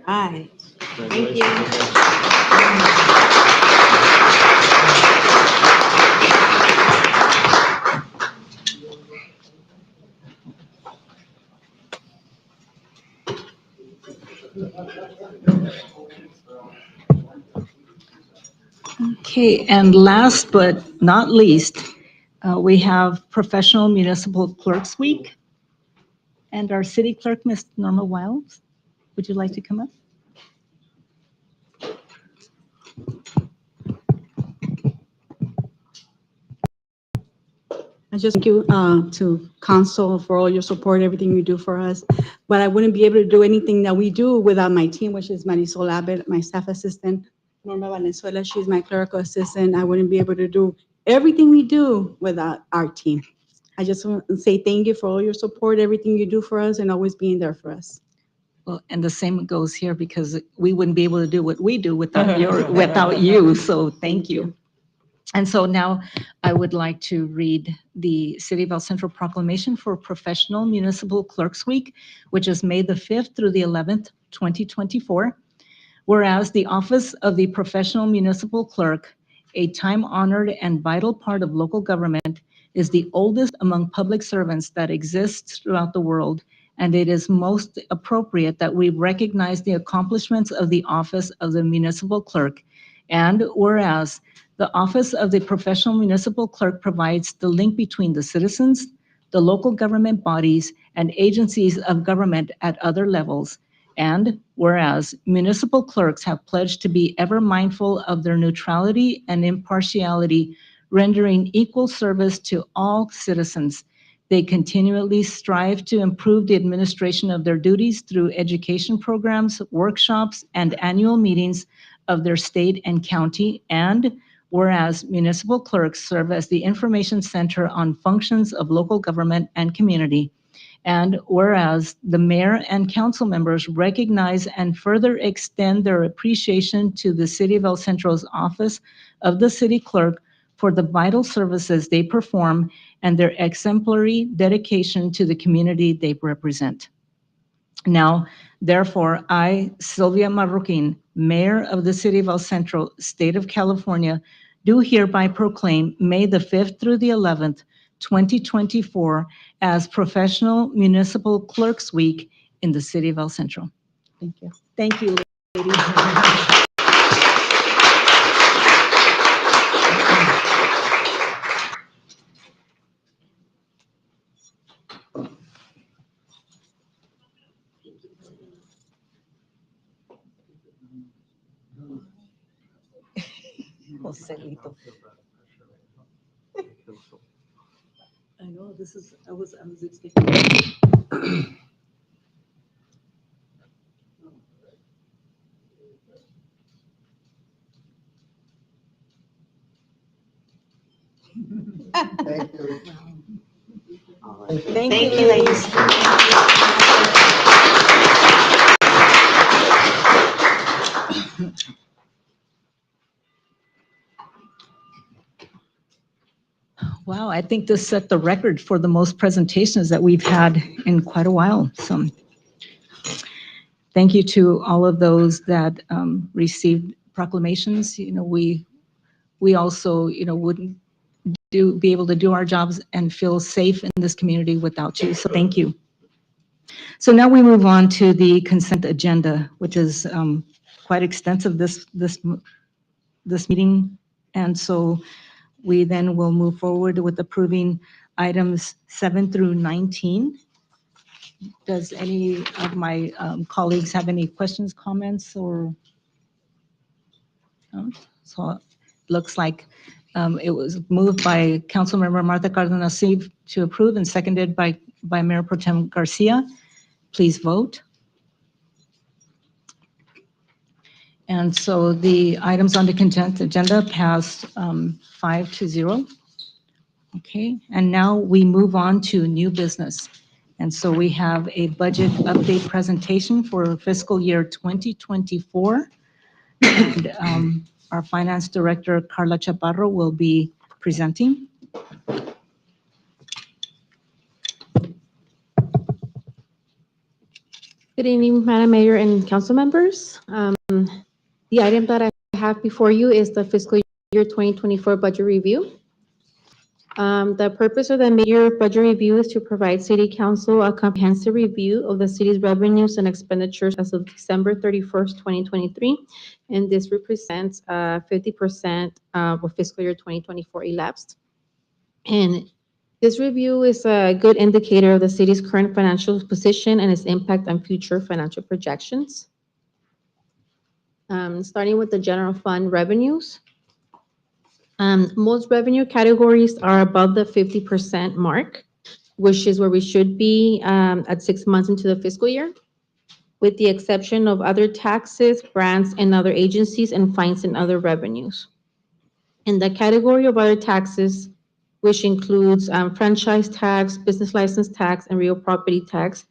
Right. Thank you. Okay, and last but not least, we have Professional Municipal Clerks Week. And our city clerk, Ms. Norma Wiles, would you like to come up? I just thank you to council for all your support, everything you do for us. But I wouldn't be able to do anything that we do without my team, which is Marisol Abbott, my staff assistant, Norma Valenzuela, she's my clerical assistant. I wouldn't be able to do everything we do without our team. I just want to say thank you for all your support, everything you do for us, and always being there for us. Well, and the same goes here because we wouldn't be able to do what we do without without you. So thank you. And so now I would like to read the City of El Centro proclamation for Professional Municipal Clerks Week, which is May the 5th through the 11th, 2024. Whereas the office of the Professional Municipal Clerk, a time-honored and vital part of local government, is the oldest among public servants that exists throughout the world, and it is most appropriate that we recognize the accomplishments of the office of the municipal clerk. And whereas the office of the Professional Municipal Clerk provides the link between the citizens, the local government bodies, and agencies of government at other levels. And whereas municipal clerks have pledged to be ever mindful of their neutrality and impartiality, rendering equal service to all citizens, they continually strive to improve the administration of their duties through education programs, workshops, and annual meetings of their state and county. And whereas municipal clerks serve as the information center on functions of local government and community. And whereas the mayor and council members recognize and further extend their appreciation to the City of El Centro's office of the city clerk for the vital services they perform and their exemplary dedication to the community they represent. Now, therefore, I, Sylvia Marroquin, Mayor of the City of El Centro, State of California, do hereby proclaim May the 5th through the 11th, 2024, as Professional Municipal Clerks Week in the City of El Centro. Thank you. Thank you, ladies. Joselito. I know, I was expecting. Thank you. Thank you, ladies. Wow, I think this set the record for the most presentations that we've had in quite a while. So thank you to all of those that received proclamations. You know, we also, you know, wouldn't be able to do our jobs and feel safe in this community without you. So thank you. So now we move on to the consent agenda, which is quite extensive this meeting. And so we then will move forward with approving items 7 through 19. Does any of my colleagues have any questions, comments, or? No? So it looks like it was moved by Councilmember Martha Cardenas to approve and seconded by Mayor Pro Tem Garcia. Please vote. And so the items on the consent agenda passed 5-0. Okay, and now we move on to new business. And so we have a budget update presentation for fiscal year 2024. And our Finance Director, Carla Chaparro, will be presenting. Good evening, Madam Mayor and council members. The item that I have before you is the fiscal year 2024 budget review. The purpose of the mid-year budget review is to provide City Council a comprehensive review of the city's revenues and expenditures as of December 31st, 2023. And this represents 50% of fiscal year 2024 elapsed. And this review is a good indicator of the city's current financial position and its impact on future financial projections. Starting with the general fund revenues. Most revenue categories are above the 50% mark, which is where we should be at 6 months into the fiscal year, with the exception of other taxes, grants, and other agencies, and fines and other revenues. In the category of other taxes, which includes franchise tax, business license tax, and real property tax,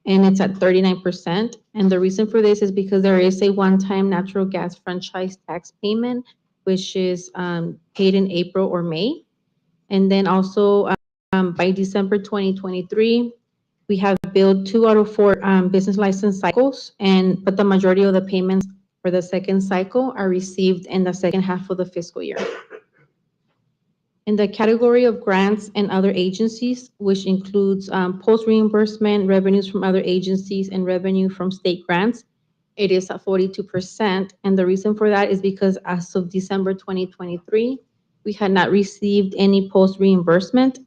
and it's at 39%. And the reason for this is because there is a one-time natural gas franchise tax payment, which is paid in April or May. And then also by December 2023, we have billed 2 out of 4 business license cycles, but the majority of the payments for the second cycle are received in the second half of the fiscal year. In the category of grants and other agencies, which includes post-reimbursement, revenues from other agencies, and revenue from state grants, it is at 42%. And the reason for that is because as of December 2023, we had not received any post-reimbursement.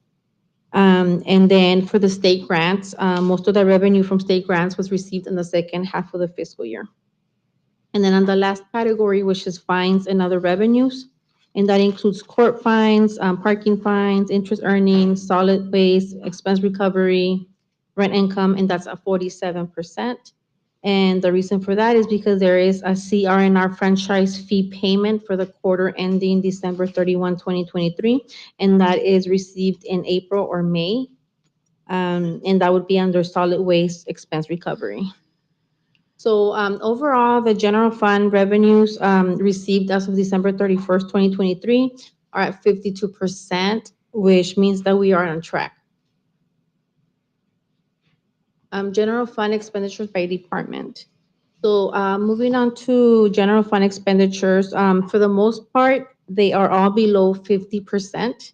And then for the state grants, most of the revenue from state grants was received in the second half of the fiscal year. And then on the last category, which is fines and other revenues, and that includes court fines, parking fines, interest earnings, solid waste, expense recovery, rent income, and that's at 47%. And the reason for that is because there is a CR&R franchise fee payment for the quarter ending December 31, 2023, and that is received in April or May, and that would be under solid waste expense recovery. So overall, the general fund revenues received as of December 31st, 2023 are at 52%, which means that we are on track. General fund expenditures by department. So moving on to general fund expenditures, for the most part, they are all below 50%,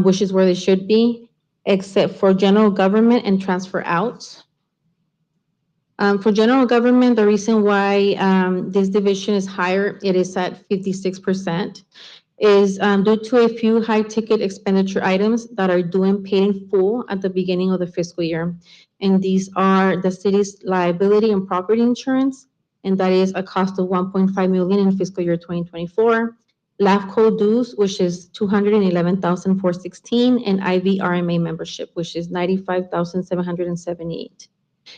which is where they should be, except for general government and transfer outs. For general government, the reason why this division is higher, it is at 56%, is due to a few high-ticket expenditure items that are due and paid in full at the beginning of the fiscal year. And these are the city's liability and property insurance, and that is a cost of 1.5 million in fiscal year 2024. LAFCO dues, which is 211,416, and IVRMA membership, which is 95,778.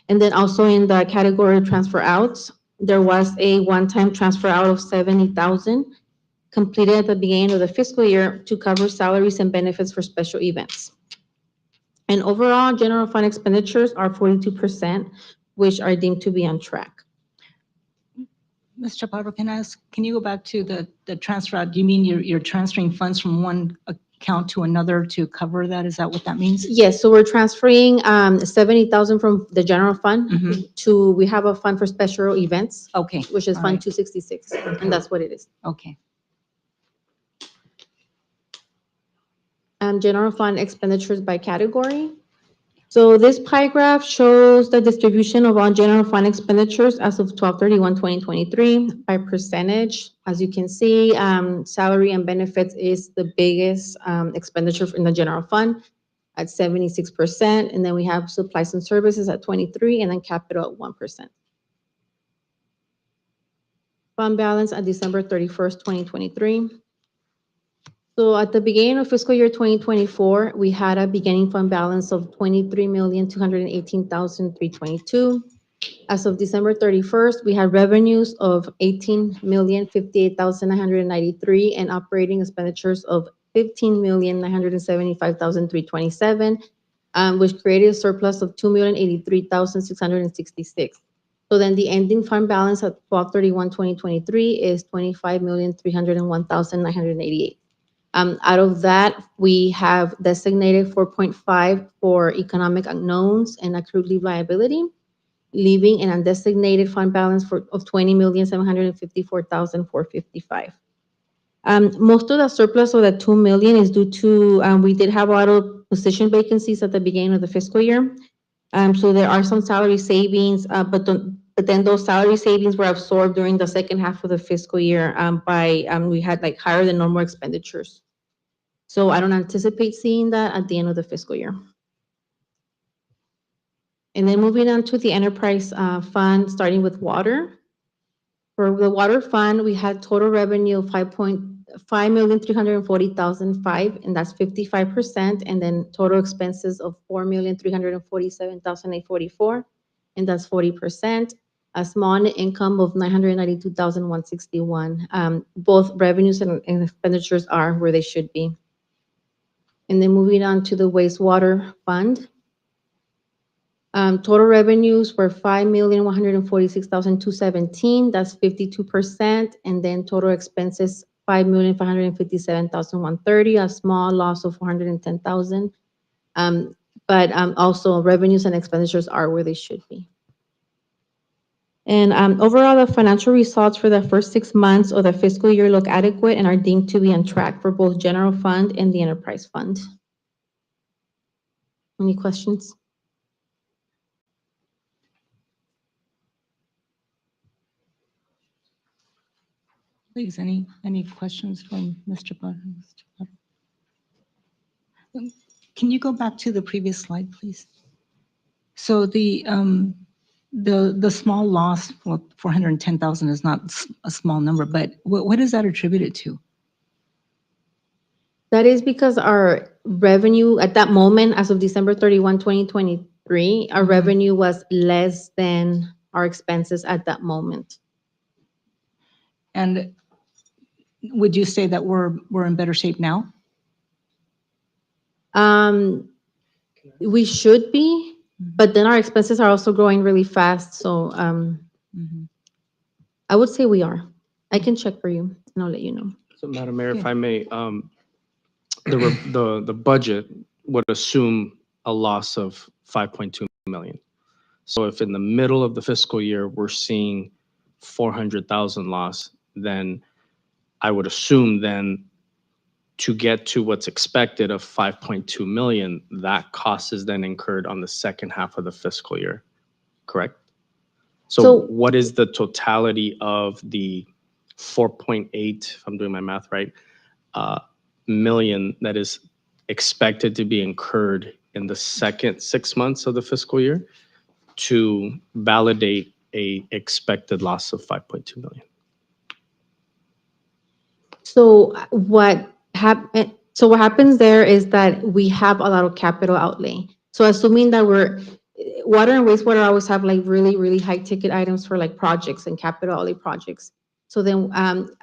And then also in the category of transfer outs, there was a one-time transfer out of 70,000 completed at the beginning of the fiscal year to cover salaries and benefits for special events. And overall, general fund expenditures are 42%, which are deemed to be on track. Ms. Chaparro, can I ask, can you go back to the transfer out? Do you mean you're transferring funds from one account to another to cover that? Is that what that means? Yes, so we're transferring 70,000 from the general fund Mhm. to, we have a fund for special events, Okay, which is all Fund right. 266, and that's what it is. Okay. General fund expenditures by category. So this pie graph shows the distribution of all general fund expenditures as of 12/31/2023 by percentage. As you can see, salary and benefits is the biggest expenditure in the general fund at 76%, and then we have supplies and services at 23%, and then capital at 1%. Fund balance at December 31st, 2023. So at the beginning of fiscal year 2024, we had a beginning fund balance of 23,218,322. As of December 31st, we had revenues of 18,058,993 and operating expenditures of 15,975,327, which created a surplus of 2,083,666. So then the ending fund balance at 12/31/2023 is 25,301,988. Out of that, we have designated 4.5 for economic unknowns and accrued leave liability, leaving an undesignated fund balance of 20,754,455. Most of the surplus of the 2 million is due to, we did have a lot of position vacancies at the beginning of the fiscal year. So there are some salary savings, but then those salary savings were absorbed during the second half of the fiscal year we had like higher than normal expenditures. So I don't anticipate seeing that at the end of the fiscal year. And then moving on to the enterprise fund, starting with water. For the water fund, we had total revenue of 5,340,005, and that's 55%. And then total expenses of 4,347,844, and that's 40%. A small net income of 992,161. Both revenues and expenditures are where they should be. And then moving on to the wastewater fund. Total revenues were 5,146,217. That's 52%. And then total expenses, 5,557,130, a small loss of 410,000. But also revenues and expenditures are where they should be. And overall, the financial results for the first 6 months of the fiscal year look adequate and are deemed to be on track for both general fund and the enterprise fund. Any questions? Please, any questions from Mr. Barnes? Can you go back to the previous slide, please? So the small loss, well, 410,000 is not a small number, but what is that attributed to? That is because our revenue at that moment, as of December 31, 2023, our revenue was less than our expenses at that moment. And would you say that we're in better shape now? We should be, but then our expenses are also growing really fast. So I would say we are. I can check for you and I'll let you know. So Madam Mayor, if I may, the budget would assume a loss of 5.2 million. So if in the middle of the fiscal year, we're seeing 400,000 loss, then I would assume then to get to what's expected of 5.2 million, that cost is then incurred on the second half of the fiscal year, correct? So So- what is the totality of the 4.8, if I'm doing my math right, million that is expected to be incurred in the second 6 months of the fiscal year to validate a expected loss of 5.2 million? So what happens there is that we have a lot of capital outlay. So assuming that water and wastewater always have like really, really high ticket items for like projects and capital outlay projects. So then,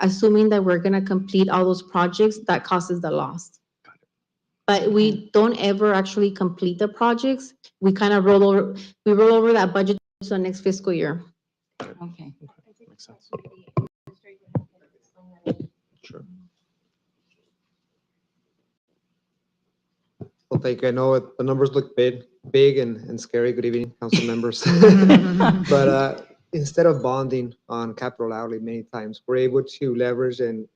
assuming that we're gonna complete all those projects, that causes the loss. But we don't ever actually complete the projects. We kind of roll over that budget to the next fiscal year. Okay. Makes sense. Sure. Well, thank you. I know the numbers look big and scary. Good evening, council members. But instead of bonding on capital outlay many times, we're able to leverage and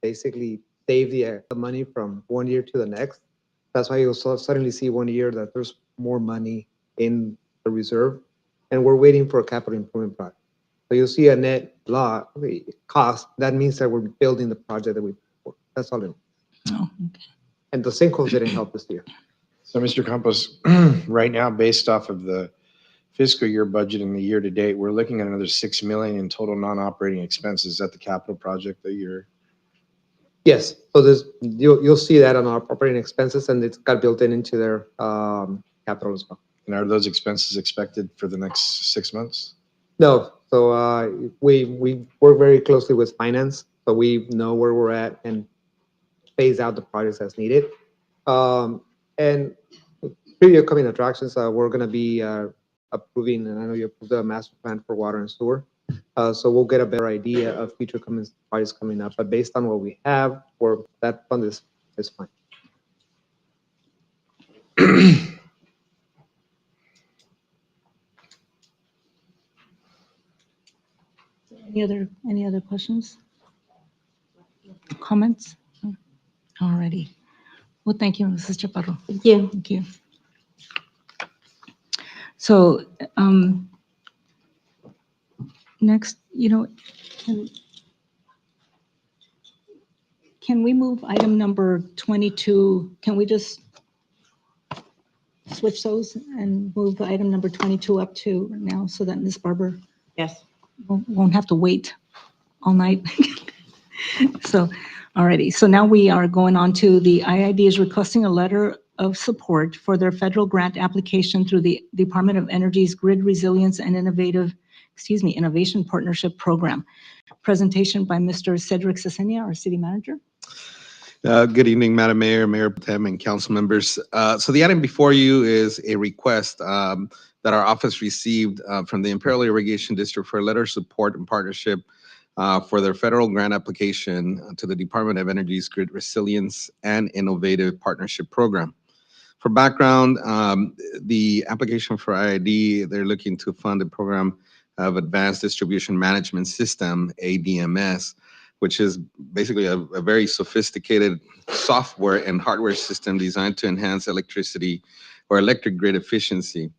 basically save the money from one year to the next. That's why you'll suddenly see one year that there's more money in the reserve, and we're waiting for a capital improvement project. So you'll see a net cost. That means that we're building the project that we. That's all it means. Oh, okay. And the sinkholes didn't help this year. So, Mr. Campos, right now, based off of the fiscal year budget and the year to date, we're looking at another 6 million in total non-operating expenses. Is that the capital project that you're? Yes, so you'll see that on our operating expenses, and it's got built into their capital as well. And are those expenses expected for the next 6 months? No, so we work very closely with finance, so we know where we're at and phase out the projects as needed. And pretty upcoming attractions, we're going to be approving, and I know you approved the master plan for water and sewer. So we'll get a better idea of future projects coming up. But based on what we have, that fund is fine. Any other questions? Comments? Alrighty. Well, thank you, Mrs. Chaparro. Yeah. Thank you. So, next, can we move item number 22? Can we just switch those and move item number 22 up to now so that Ms. Barber Yes. won't have to wait all night? So, alrighty. So now we are going on to the IID is requesting a letter of support for their federal grant application through the Department of Energy's Grid Resilience and Innovation Partnership Program. Presentation by Mr. Cedric Cesenia, our city manager. Good evening, Madam Mayor, Mayor Pro-Tem, and council members. So the item before you is a request that our office received from the Imperial Irrigation District for a letter of support and partnership for their federal grant application to the Department of Energy's Grid Resilience and Innovative Partnership Program. For background, the application for IID, they're looking to fund a program of Advanced Distribution Management System, ADMS, which is basically a very sophisticated software and hardware system designed to enhance electricity or electric grid efficiency.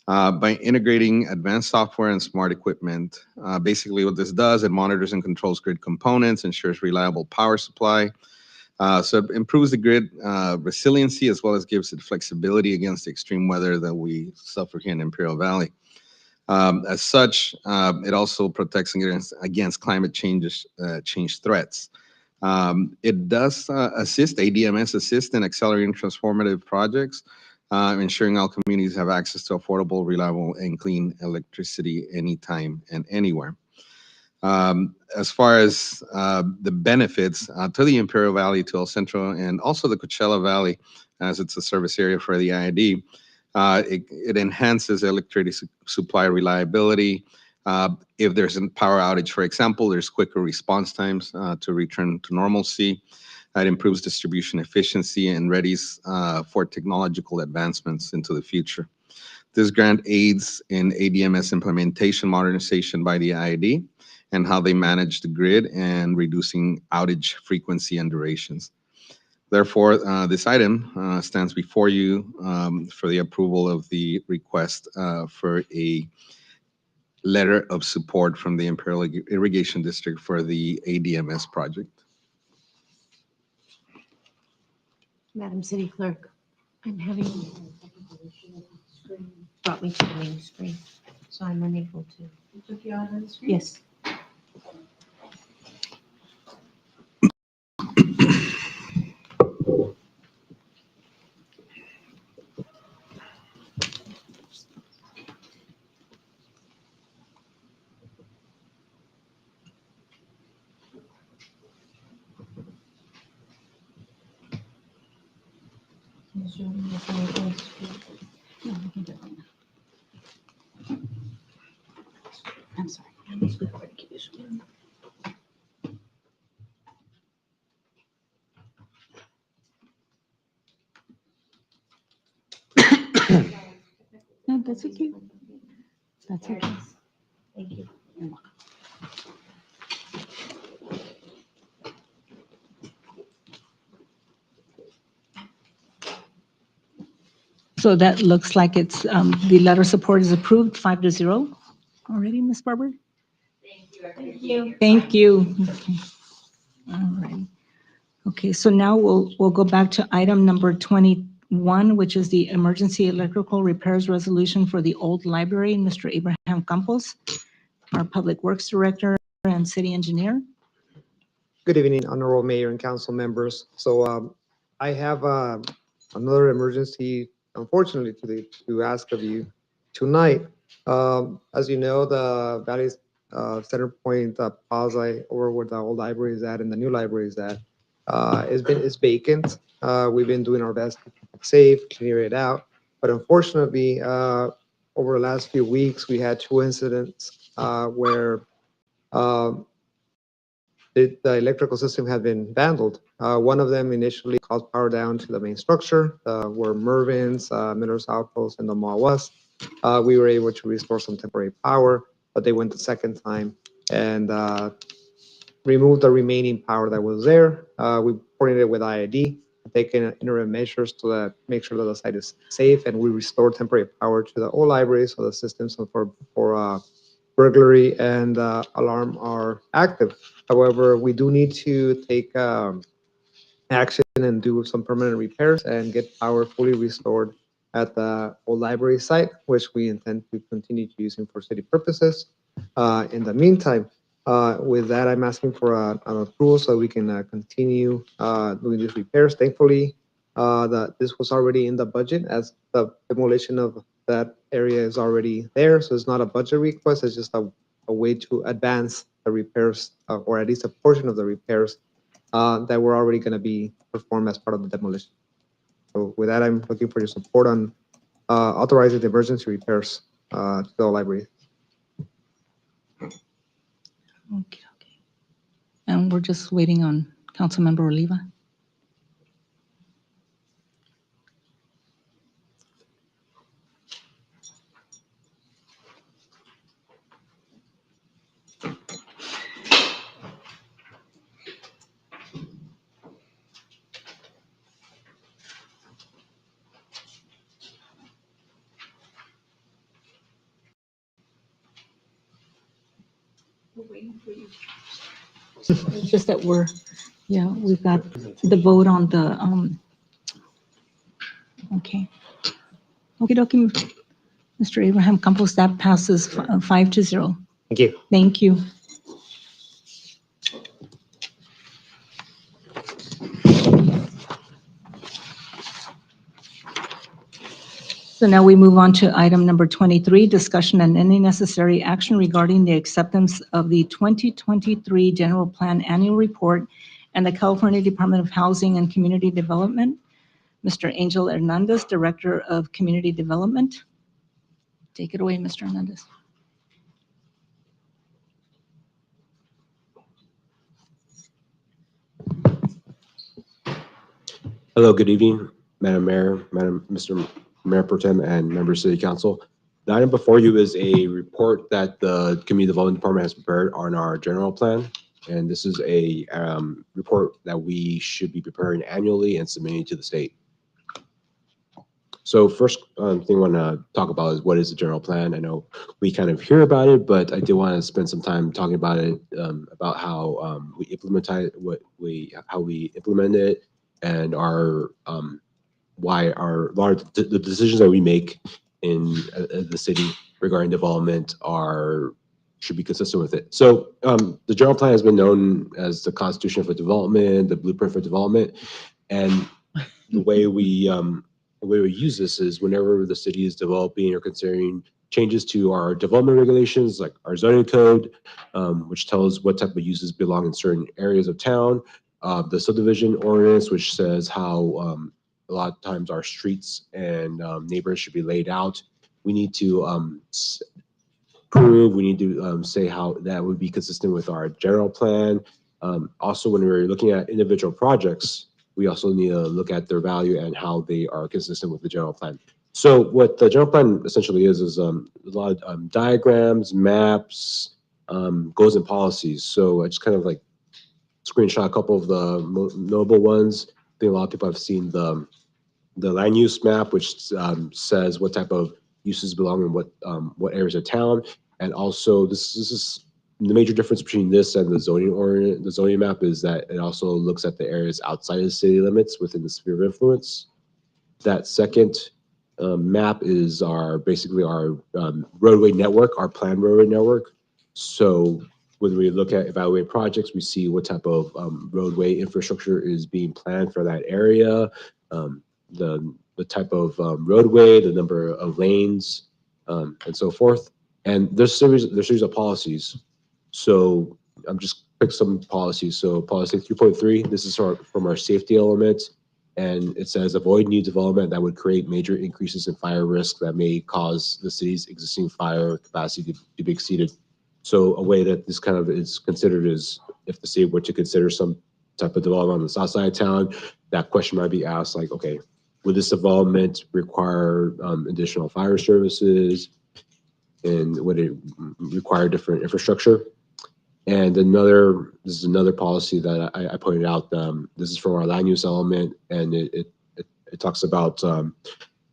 By integrating advanced software and smart equipment. Basically what this does, it monitors and controls grid components, ensures reliable power supply. So it improves the grid resiliency as well as gives it flexibility against the extreme weather that we suffer here in Imperial Valley. As such, it also protects against climate change threats. It does ADMS assist in accelerating transformative projects, ensuring all communities have access to affordable, reliable, and clean electricity anytime and anywhere. As far as the benefits to the Imperial Valley, to El Centro, and also the Coachella Valley, as it's a service area for the IID, it enhances electricity supply reliability, If there's a power outage, for example, there's quicker response times to return to normalcy. It improves distribution efficiency and readies for technological advancements into the future. This grant aids in ADMS implementation modernization by the IID and how they manage the grid and reducing outage frequency and durations. Therefore, this item stands before you for the approval of the request for a letter of support from the Imperial Irrigation District for the ADMS project. Madam City Clerk, I'm having brought me to the main screen, so I'm unable to. You took you out of the screen? Yes. I'm sorry. No, that's okay. That's okay. Thank you. So that looks like it's, the letter of support is approved, 5-0 already, Ms. Barber? Thank you. Thank you. Okay. All right. Okay, so now we'll go back to item number 21, which is the emergency electrical repairs resolution for the old library. Mr. Abraham Campos, our Public Works Director and City Engineer. Good evening, Honorable Mayor and council members. So I have another emergency, unfortunately, to ask of you tonight. As you know, the Valley Center Point Plaza, over where the old library is at and the new library is at, is vacant. We've been doing our best to keep it safe, clear it out, but unfortunately, over the last few weeks, we had two incidents where um, the electrical system had been vandalized. One of them initially caused power down to the main structure, where Mervin's, Miller's Outpost, and the mall was. We were able to restore some temporary power, but they went the second time and removed the remaining power that was there. We coordinated with IID, taking interim measures to make sure that the site is safe, and we restored temporary power to the old library, so the systems for burglary and alarm are active. However, we do need to take action and do some permanent repairs and get power fully restored at the old library site, which we intend to continue using for city purposes. In the meantime, with that, I'm asking for an approval so we can continue doing these repairs. Thankfully, this was already in the budget, as the demolition of that area is already there. So it's not a budget request, it's just a way to advance the repairs, or at least a portion of the repairs that were already going to be performed as part of the demolition. So with that, I'm looking for your support on authorizing the emergency repairs to the library. Okay. And we're just waiting on Councilmember Oliva. It's just that we've got the vote on the, okay. Okay, Mr. Abraham Campos, that passes 5-0. Thank you. Thank you. So now we move on to item number 23, discussion and any necessary action regarding the acceptance of the 2023 General Plan Annual Report and the California Department of Housing and Community Development. Mr. Angel Hernandez, Director of Community Development. Take it away, Mr. Hernandez. Hello, good evening, Madam Mayor, Mr. Mayor Pro Tem, and members of City Council. The item before you is a report that the Community Development Department has prepared on our general plan. And this is a report that we should be preparing annually and submitting to the state. So first thing I want to talk about is what is the general plan? I know we kind of hear about it, but I did want to spend some time talking about it, about how we implement how we implement it, and our why the decisions that we make in the city regarding development should be consistent with it. So the general plan has been known as the Constitution for Development, the Blueprint for Development, and the way we use this is whenever the city is developing or considering changes to our development regulations, like our zoning code, which tells what type of uses belong in certain areas of town, the subdivision ordinance, which says how a lot of times our streets and neighborhoods should be laid out. We need to prove, we need to say how that would be consistent with our general plan. Also, when we're looking at individual projects, we also need to look at their value and how they are consistent with the general plan. So what the general plan essentially is a lot of diagrams, maps, goals and policies. So I just kind of like screenshot a couple of the notable ones. I think a lot of people have seen the land use map, which says what type of uses belong in what areas of town. And also this is the major difference between this and the zoning map is that it also looks at the areas outside of the city limits within the sphere of influence. That second map is basically our roadway network, our planned roadway network. So when we look at evaluate projects, we see what type of roadway infrastructure is being planned for that area, the type of roadway, the number of lanes, and so forth. And there's a series of policies. So I'm just pick some policies. So policy 3.3, this is from our safety element. And it says avoid new development that would create major increases in fire risk that may cause the city's existing fire capacity to be exceeded. So a way that this kind of is considered is if the city were to consider some type of development on the south side of town, that question might be asked like, okay, would this development require additional fire services? And would it require different infrastructure? And this is another policy that I pointed out. This is from our land use element, and it talks about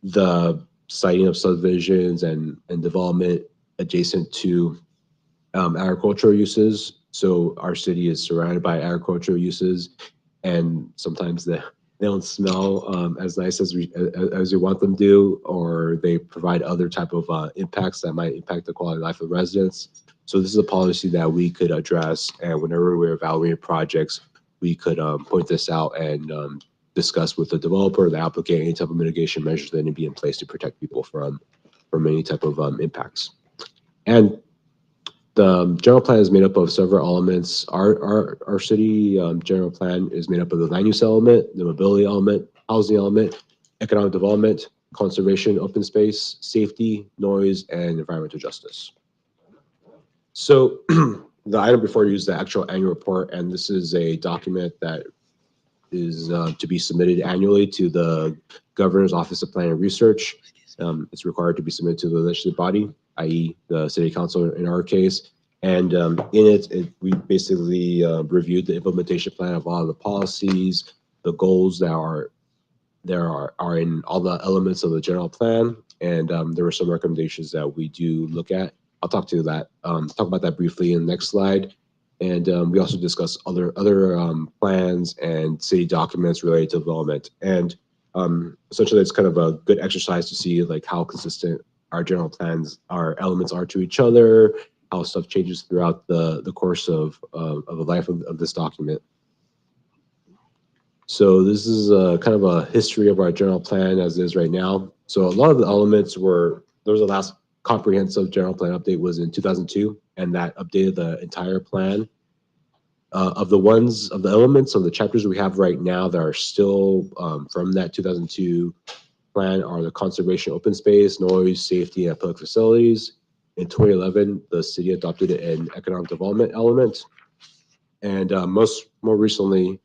the siting of subdivisions and development adjacent to agricultural uses. So our city is surrounded by agricultural uses, and sometimes they don't smell as nice as we want them to, or they provide other type of impacts that might impact the quality of life of residents. So this is a policy that we could address, and whenever we're evaluating projects, we could point this out and discuss with the developer, the applicant, any type of mitigation measures that need to be in place to protect people from any type of impacts. And the general plan is made up of several elements. Our city general plan is made up of the land use element, the mobility element, housing element, economic development, conservation, open space, safety, noise, and environmental justice. So the item before you is the actual annual report, and this is a document that is to be submitted annually to the Governor's Office of Planning and Research. It's required to be submitted to the legislative body, i.e. the City Council in our case. And in it, we basically reviewed the implementation plan of all of the policies, the goals that are in all the elements of the general plan. And there were some recommendations that we do look at. I'll talk about that briefly in the next slide. And we also discuss other plans and city documents related to development. And essentially, it's kind of a good exercise to see like how consistent our general plans, our elements are to each other, how stuff changes throughout the course of the life of this document. So this is kind of a history of our general plan as is right now. So a lot of the elements there was the last comprehensive general plan update was in 2002, and that updated the entire plan. Of the elements of the chapters we have right now that are still from that 2002 plan are the conservation, open space, noise, safety, and public facilities. In 2011, the city adopted an economic development element. And more recently,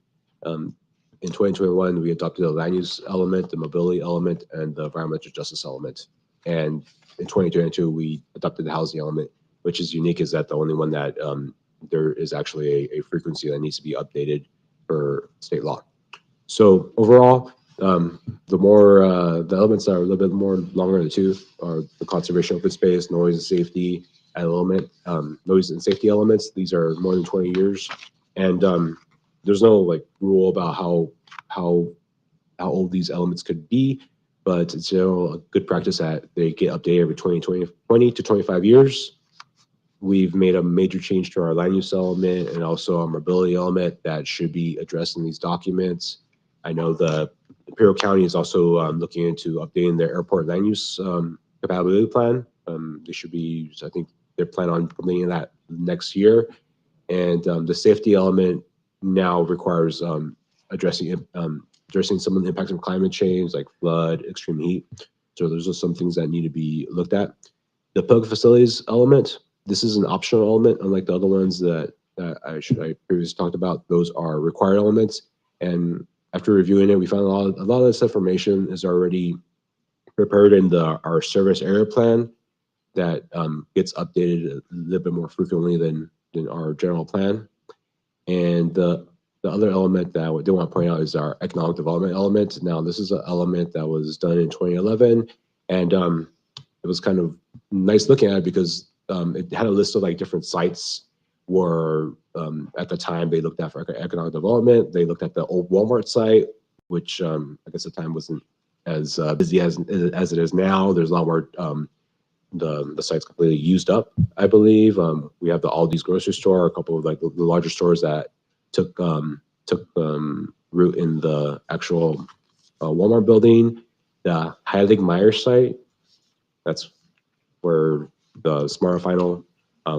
in In 2021, we adopted the land use element, the mobility element, and the environmental justice element. And in 2022, we adopted the housing element, which is unique, is that the only one that there is actually a frequency that needs to be updated for state law. So overall, the elements that are a little bit more longer in the tooth are the conservation, open space, noise and safety element, noise and safety elements. These are more than 20 years. And there's no like rule about how old these elements could be, but it's a good practice that they get updated every 20 to 25 years. We've made a major change to our land use element and also our mobility element that should be addressed in these documents. I know the Imperial County is also looking into updating their airport land use compatibility plan. They should be, I think they're planning on completing that next year. And the safety element now requires addressing some of the impacts of climate change, like flood, extreme heat. So those are some things that need to be looked at. The public facilities element, this is an optional element, unlike the other ones that I previously talked about. Those are required elements. And after reviewing it, we found a lot of this information is already prepared in our service area plan that gets updated a little bit more frequently than our general plan. And the other element that I do want to point out is our economic development element. Now, this is an element that was done in 2011, and it was kind of nice looking at it because it had a list of like different sites where at the time they looked at for economic development. They looked at the old Walmart site, which I guess at the time wasn't as busy as it is now. There's a lot more, the site's completely used up, I believe. We have the Aldi's grocery store, a couple of like the larger stores that took root in the actual Walmart building. The Heilig Meyer site, that's where the Smart Final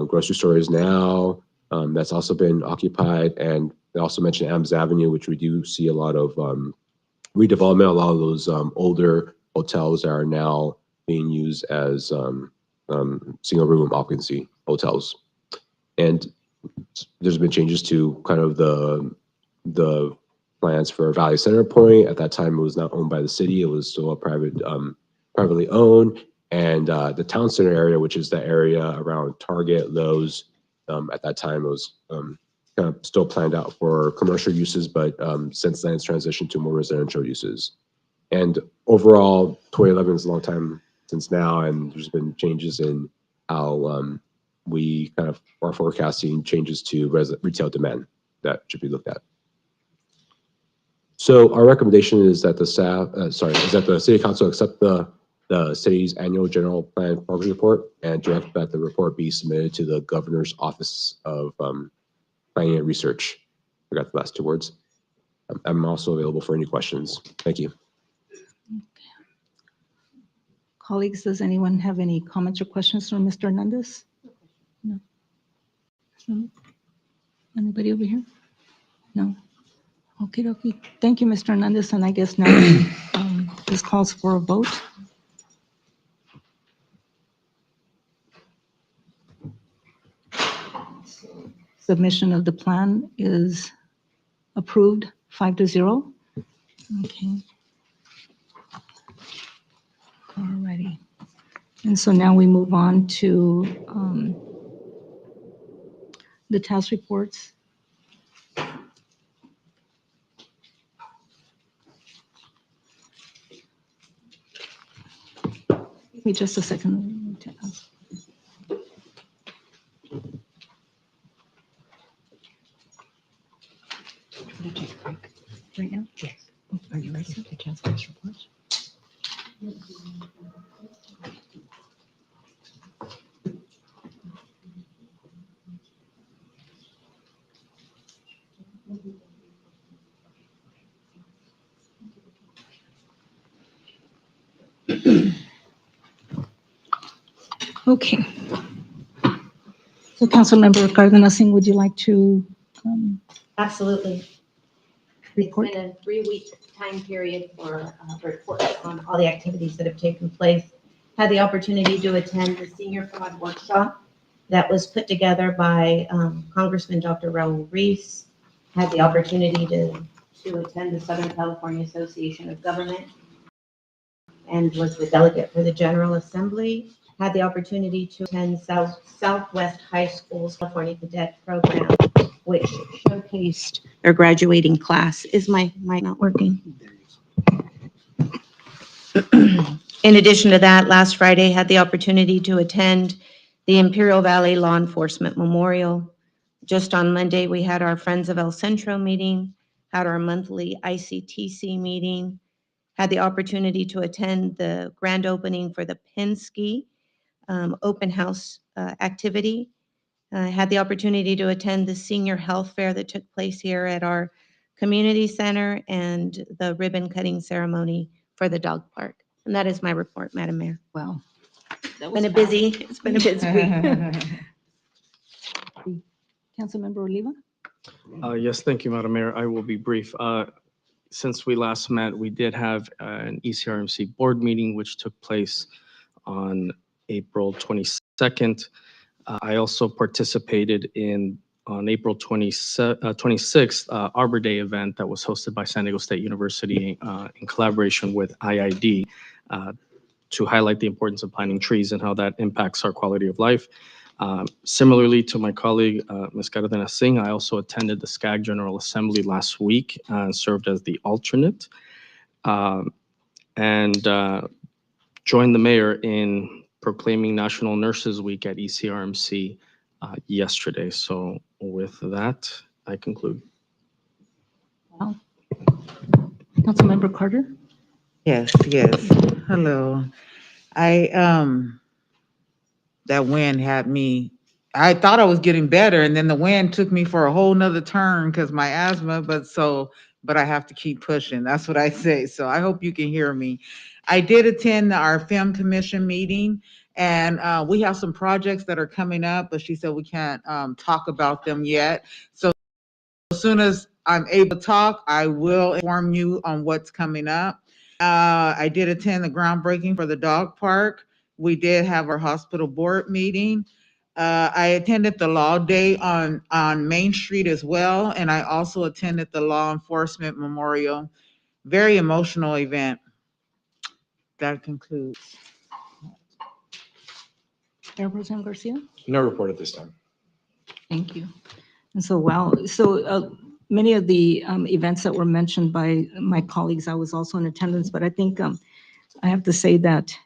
grocery store is now. That's also been occupied. And they also mentioned Adams Avenue, which we do see a lot of redevelopment. A lot of those older hotels are now being used as single room occupancy hotels. And there's been changes to kind of the plans for Valley Center Point. At that time, it was not owned by the city. It was still a privately owned. And the town center area, which is the area around Target, Lowe's, at that time it was kind of still planned out for commercial uses, but since then it's transitioned to more residential uses. And overall, 2011 is a long time since now, and there's been changes in how we kind of are forecasting changes to retail demand that should be looked at. So our recommendation is that the City Council accept the city's annual general plan progress report and direct that the report be submitted to the Governor's Office of Planning and Research. I forgot the last two words. I'm also available for any questions. Thank you. Colleagues, does anyone have any comments or questions for Mr. Hernandez? No. No? Anybody over here? No. Okay, okay. Thank you, Mr. Hernandez. And I guess now this calls for a vote. Submission of the plan is approved 5-0. Okay. Alrighty. And so now we move on to the task reports. Give me just a second to ask. Right now? Yes. Are you ready for the task force reports? Okay. So Councilmember Cardenas, would you like to Absolutely. report? It's been a 3-week time period for reports on all the activities that have taken place. Had the opportunity to attend the Senior Fraud Workshop that was put together by Congressman Dr. Raul Reese. Had the opportunity to to attend the Southern California Association of Government and was the delegate for the General Assembly. Had the opportunity to attend Southwest High School's California Cadet Program, which showcased their graduating class. Is my mic not working? In addition to that, last Friday had the opportunity to attend the Imperial Valley Law Enforcement Memorial. Just on Monday, we had our Friends of El Centro meeting, had our monthly ICTC meeting, had the opportunity to attend the grand opening for the Penske open house activity. Had the opportunity to attend the senior health fair that took place here at our community center and the ribbon cutting ceremony for the dog park. And that is my report, Madam Mayor. Wow. It's been a busy week. Councilmember Oliva? Yes, thank you, Madam Mayor. I will be brief. Since we last met, we did have an ECRMC board meeting, which took place on April 22nd. I also participated on April 26th, Arbor Day event that was hosted by San Diego State University in collaboration with IID to highlight the importance of planting trees and how that impacts our quality of life. Similarly to my colleague, Ms. Cardenas Singh, I also attended the SCAG General Assembly last week and served as the alternate and joined the mayor in proclaiming National Nurses Week at ECRMC yesterday. So with that, I conclude. Wow. Councilmember Carter? Yes. Hello. That wind had me, I thought I was getting better, and then the wind took me for a whole nother turn because my asthma, but I have to keep pushing. That's what I say. So I hope you can hear me. I did attend our film commission meeting, and we have some projects that are coming up, but she said we can't talk about them yet. So as soon as I'm able to talk, I will inform you on what's coming up. I did attend the groundbreaking for the dog park. We did have our hospital board meeting. I attended the law day on Main Street as well, and I also attended the law enforcement memorial. Very emotional event. That concludes. Mayor Pro Tem Garcia? No report at this time. Thank you. And so, wow, so many of the events that were mentioned by my colleagues, I was also in attendance, but I think I have to say that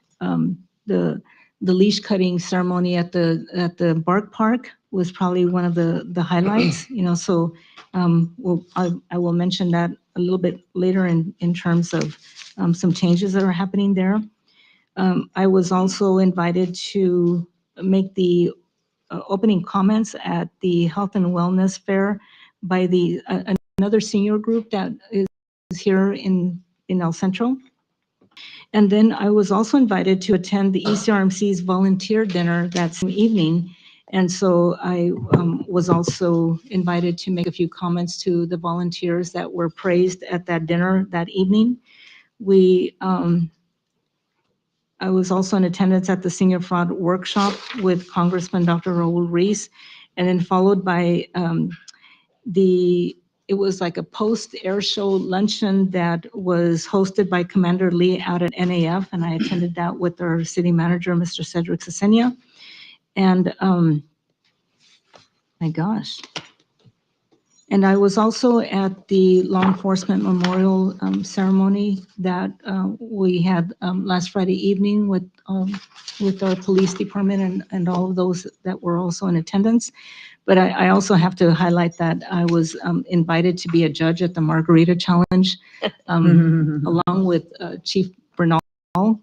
the leash cutting ceremony at the Bark Park was probably one of the highlights, so I will mention that a little bit later in terms of some changes that are happening there. I was also invited to make the opening comments at the Health and Wellness Fair by another senior group that is here in El Centro. And then I was also invited to attend the ECRMC's volunteer dinner that same evening. And so I was also invited to make a few comments to the volunteers that were praised at that dinner that evening. I was also in attendance at the Senior Fraud Workshop with Congressman Dr. Raul Ruiz, and then followed by it was like a post-air show luncheon that was hosted by Commander Lee out at NAF, and I attended that with our city manager, Mr. Cedric Cesenia. And my gosh. And I was also at the Law Enforcement Memorial ceremony that we had last Friday evening with our police department and all of those that were also in attendance. But I also have to highlight that I was invited to be a judge at the Margarita Challenge along with Chief Bernal, so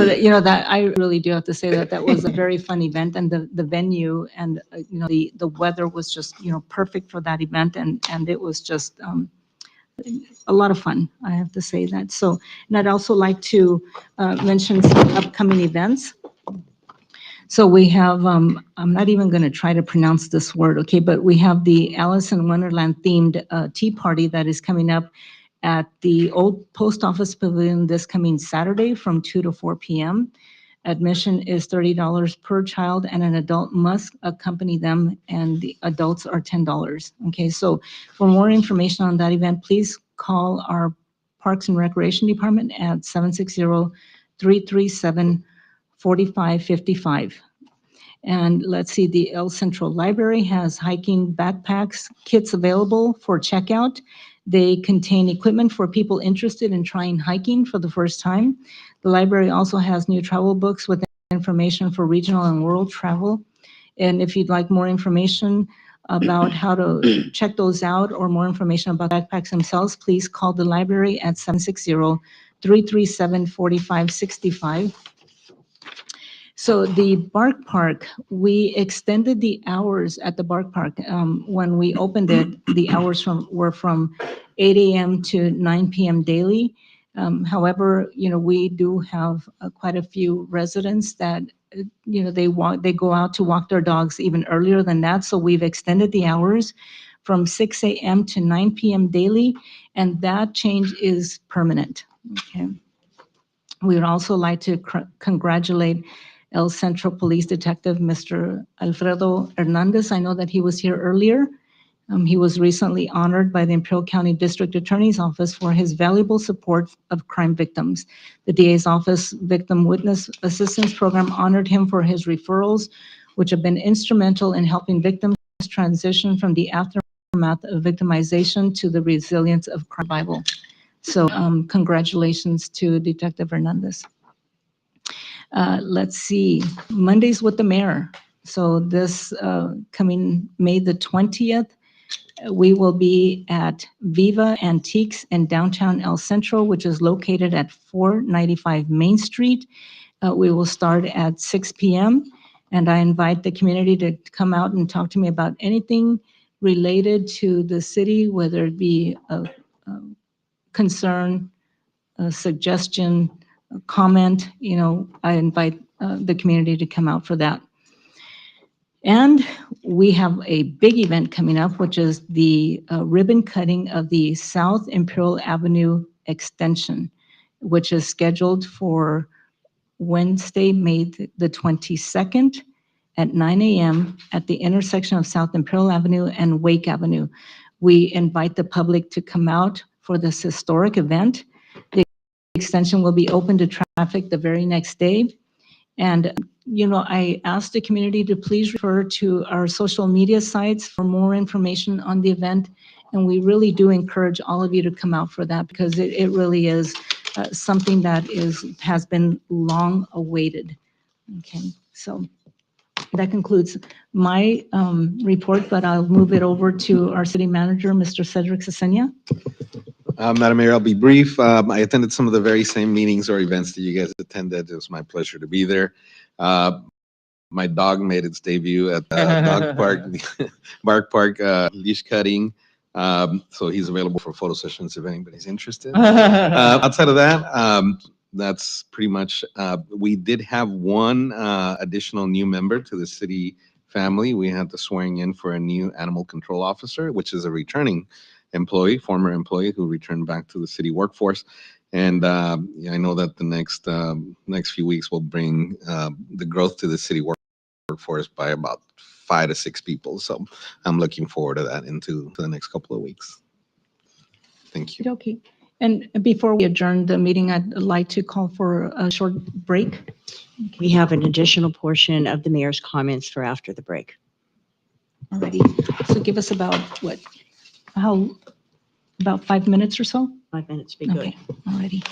that, that I really do have to say that was a very fun event, and the venue and, the weather was just, perfect for that event. And it was just a lot of fun, I have to say that. So, and I'd also like to mention some upcoming events. So we have, I'm not even going to try to pronounce this word, okay, but we have the Alice in Wonderland themed tea party that is coming up at the old post office pavilion this coming Saturday from 2 to 4 p.m. Admission is $30 per child, and an adult must accompany them, and the adults are $10. Okay, so for more information on that event, please call our Parks and Recreation Department at 760-337-4555. And let's see, the El Centro Library has hiking backpacks, kits available for checkout. They contain equipment for people interested in trying hiking for the first time. The library also has new travel books with information for regional and world travel. And if you'd like more information about how to check those out or more information about backpacks themselves, please call the library at 760-337-4565. So the Bark Park, we extended the hours at the Bark Park. When we opened it, the hours were from 8 a.m. to 9 p.m. daily. However, we do have quite a few residents that, they go out to walk their dogs even earlier than that. So we've extended the hours from 6 a.m. to 9 p.m. daily, and that change is permanent. Okay. We would also like to congratulate El Centro Police Detective, Mr. Alfredo Hernandez. I know that he was here earlier. He was recently honored by the Imperial County District Attorney's Office for his valuable support of crime victims. The DA's Office Victim Witness Assistance Program honored him for his referrals, which have been instrumental in helping victims transition from the aftermath of victimization to the resilience of crime survival. So congratulations to Detective Hernandez. Let's see, Mondays with the Mayor. So this coming May the 20th, we will be at Viva Antiques in downtown El Centro, which is located at 495 Main Street. We will start at 6 p.m. And I invite the community to come out and talk to me about anything related to the city, whether it be a concern, a suggestion, a comment. I invite the community to come out for that. And we have a big event coming up, which is the ribbon cutting of the South Imperial Avenue extension, which is scheduled for Wednesday, May the 22nd at 9 a.m. at the intersection of South Imperial Avenue and Wake Avenue. We invite the public to come out for this historic event. The extension will be open to traffic the very next day. And, I asked the community to please refer to our social media sites for more information on the event. And we really do encourage all of you to come out for that, because it really is something that has been long awaited. Okay, so that concludes my report, but I'll move it over to our city manager, Mr. Cedric Cesenia. Madam Mayor, I'll be brief. I attended some of the very same meetings or events that you guys attended. It was my pleasure to be there. My dog made its debut at the dog park, Bark Park leash cutting. So he's available for photo sessions if anybody's interested. Outside of that, that's pretty much, we did have one additional new member to the city family. We had the swearing in for a new animal control officer, which is a returning employee, former employee who returned back to the city workforce. And I know that the next few weeks will bring the growth to the city workforce by about 5 to 6 people. So I'm looking forward to that into the next couple of weeks. Thank you. Okay. And before we adjourn the meeting, I'd like to call for a short break. We have an additional portion of the mayor's comments for after the break. Alrighty. So give us about about 5 minutes or so? 5 minutes, be good. Okay, alrighty.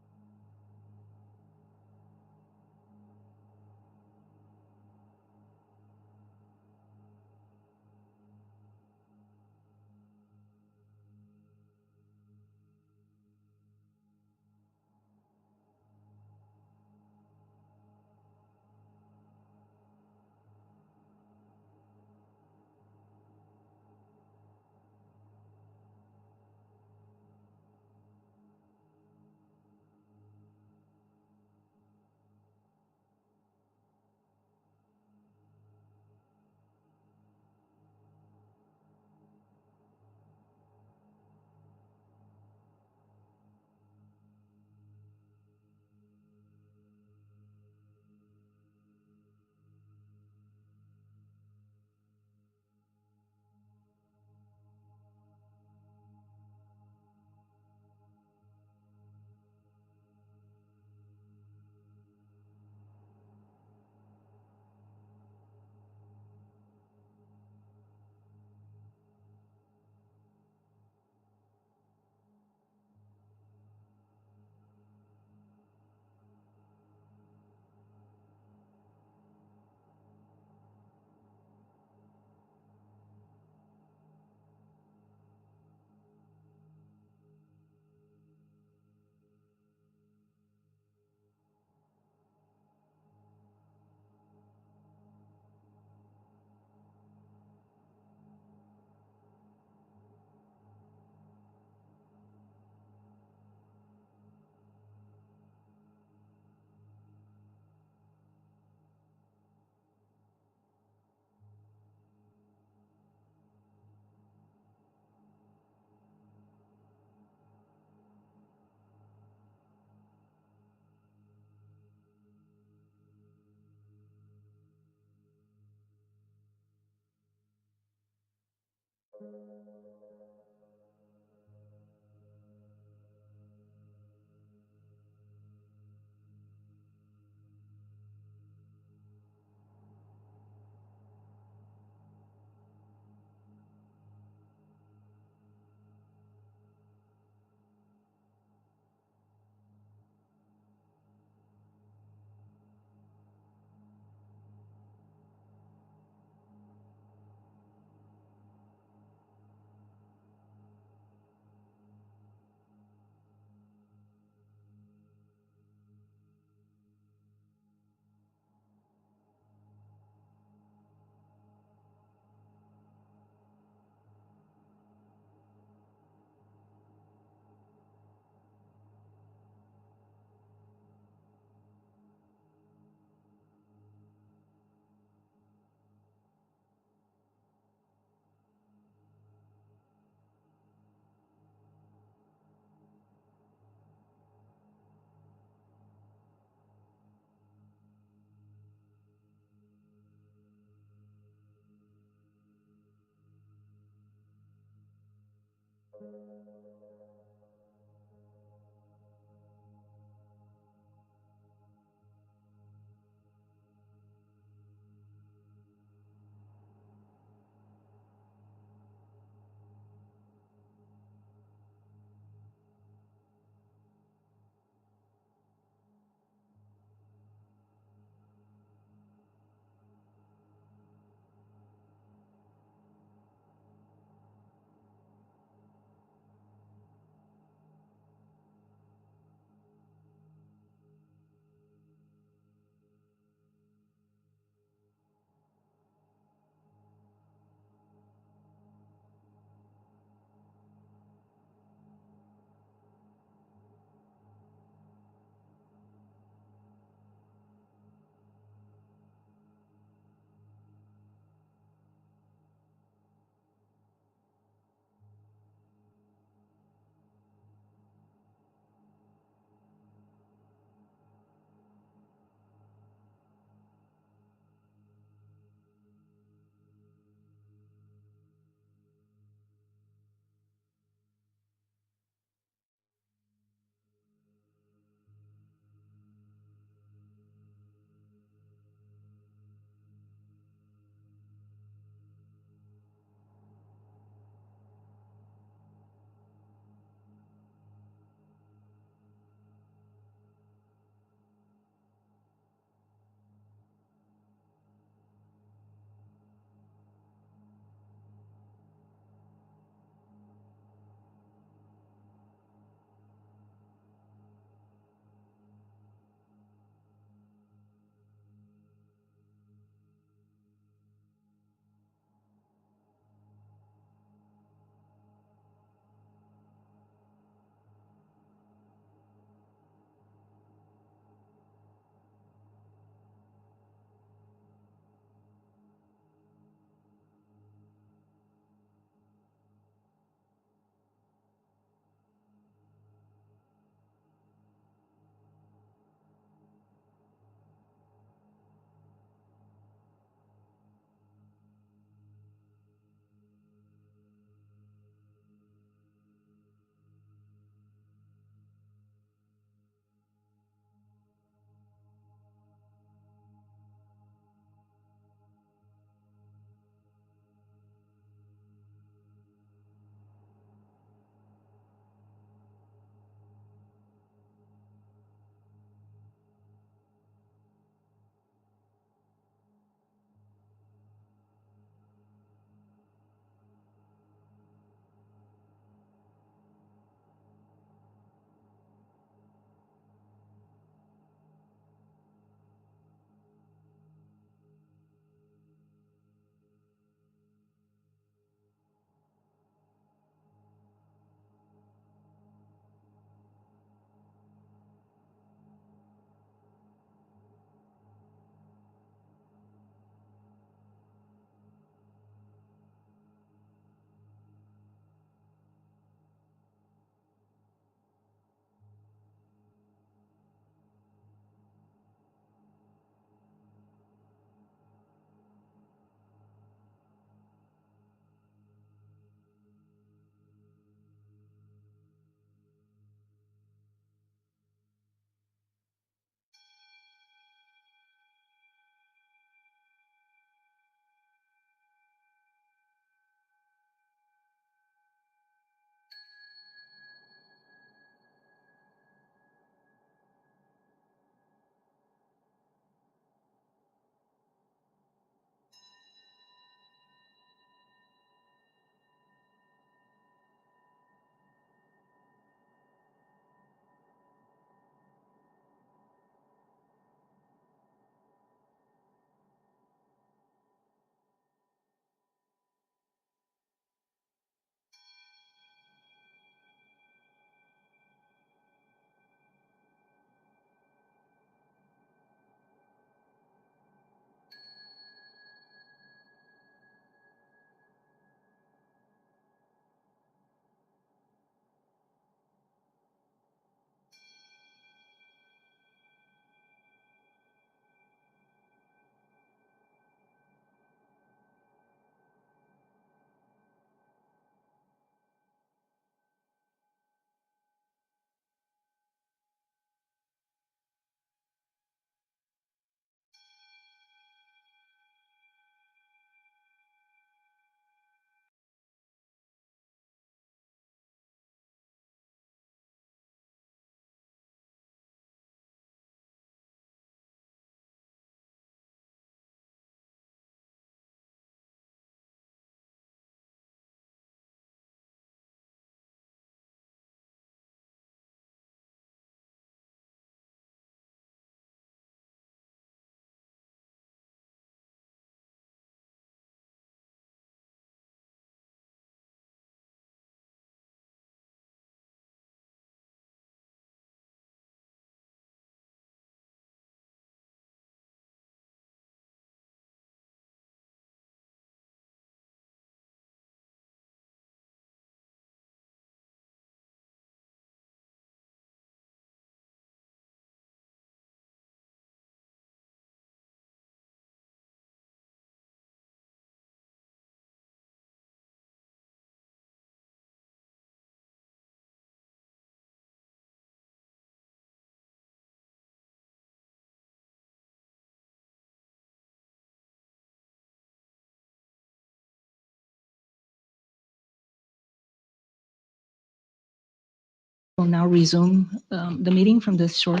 We'll now resume the meeting from this short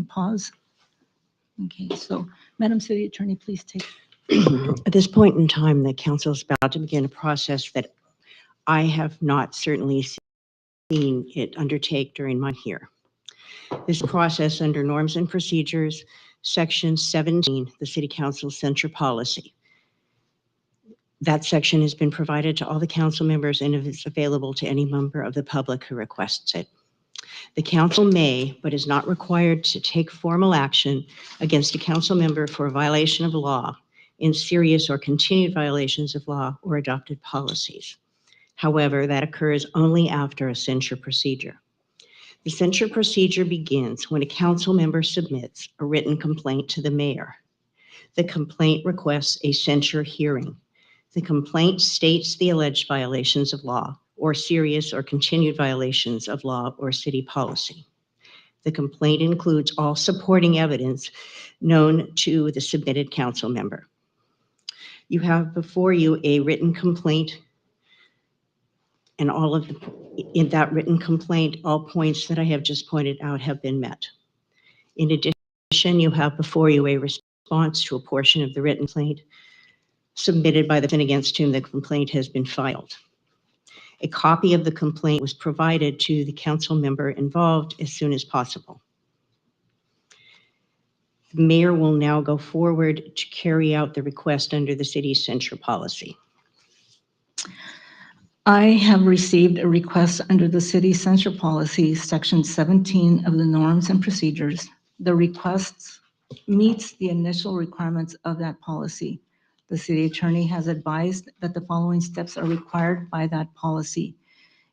pause. Okay, so Madam City Attorney, please take. At this point in time, the council is about to begin a process that I have not certainly seen it undertake during my here. This process under norms and procedures, section 17, the City Council Centro policy. That section has been provided to all the council members and is available to any member of the public who requests it. The council may, but is not required to take formal action against a council member for a violation of law in serious or continued violations of law or adopted policies. However, that occurs only after a censure procedure. The censure procedure begins when a council member submits a written complaint to the mayor. The complaint requests a censure hearing. The complaint states the alleged violations of law or serious or continued violations of law or city policy. The complaint includes all supporting evidence known to the submitted council member. You have before you a written complaint, and in that written complaint, all points that I have just pointed out have been met. In addition, you have before you a response to a portion of the written complaint submitted by the person against whom the complaint has been filed. A copy of the complaint was provided to the council member involved as soon as possible. The mayor will now go forward to carry out the request under the city's censure policy. I have received a request under the city censure policy, section 17 of the norms and procedures. The request meets the initial requirements of that policy. The city attorney has advised that the following steps are required by that policy.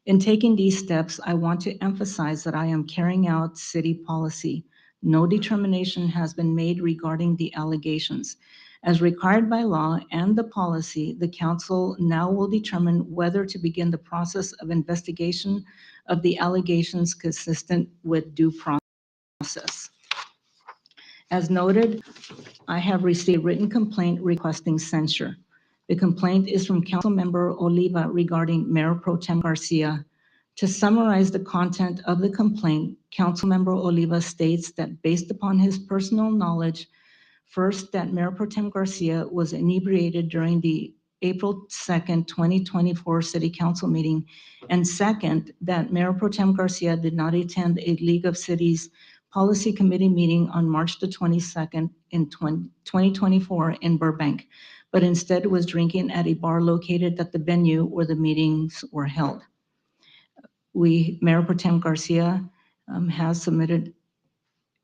In taking these steps, I want to emphasize that I am carrying out city policy. No determination has been made regarding the allegations. As required by law and the policy, the council now will determine whether to begin the process of investigation of the allegations consistent with due process. As noted, I have received a written complaint requesting censure. The complaint is from Councilmember Oliva regarding Mayor Pro Tem Garcia. To summarize the content of the complaint, Councilmember Oliva states that based upon his personal knowledge, first, that Mayor Pro Tem Garcia was inebriated during the April 2nd, 2024 City Council meeting, and second, that Mayor Pro Tem Garcia did not attend a League of Cities Policy Committee meeting on March the 22nd in 2024 in Burbank, but instead was drinking at a bar located at the venue where the meetings were held. Mayor Pro Tem Garcia has submitted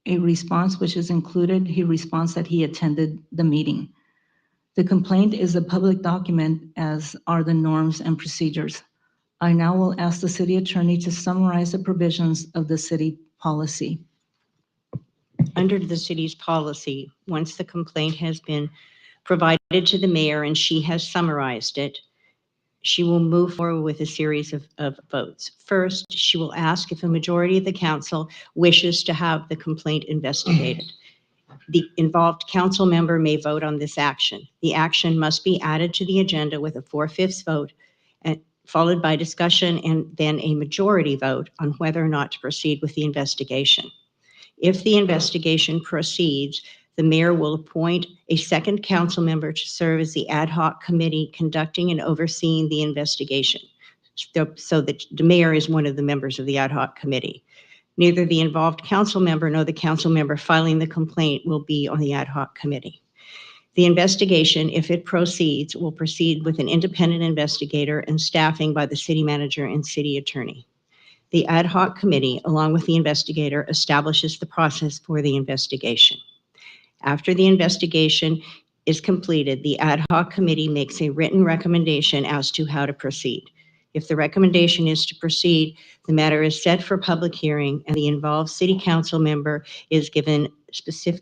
a response which is included. He responds that he attended the meeting. The complaint is a public document, as are the norms and procedures. I now will ask the city attorney to summarize the provisions of the city policy. Under the city's policy, once the complaint has been provided to the mayor and she has summarized it, she will move forward with a series of votes. First, she will ask if a majority of the council wishes to have the complaint investigated. The involved council member may vote on this action. The action must be added to the agenda with a 4/5 vote, and followed by discussion and then a majority vote on whether or not to proceed with the investigation. If the investigation proceeds, the mayor will appoint a second council member to serve as the ad hoc committee conducting and overseeing the investigation. So that the mayor is one of the members of the ad hoc committee. Neither the involved council member nor the council member filing the complaint will be on the ad hoc committee. The investigation, if it proceeds, will proceed with an independent investigator and staffing by the city manager and city attorney. The ad hoc committee, along with the investigator, establishes the process for the investigation. After the investigation is completed, the ad hoc committee makes a written recommendation as to how to proceed. If the recommendation is to proceed, the matter is set for public hearing and the involved city council member is given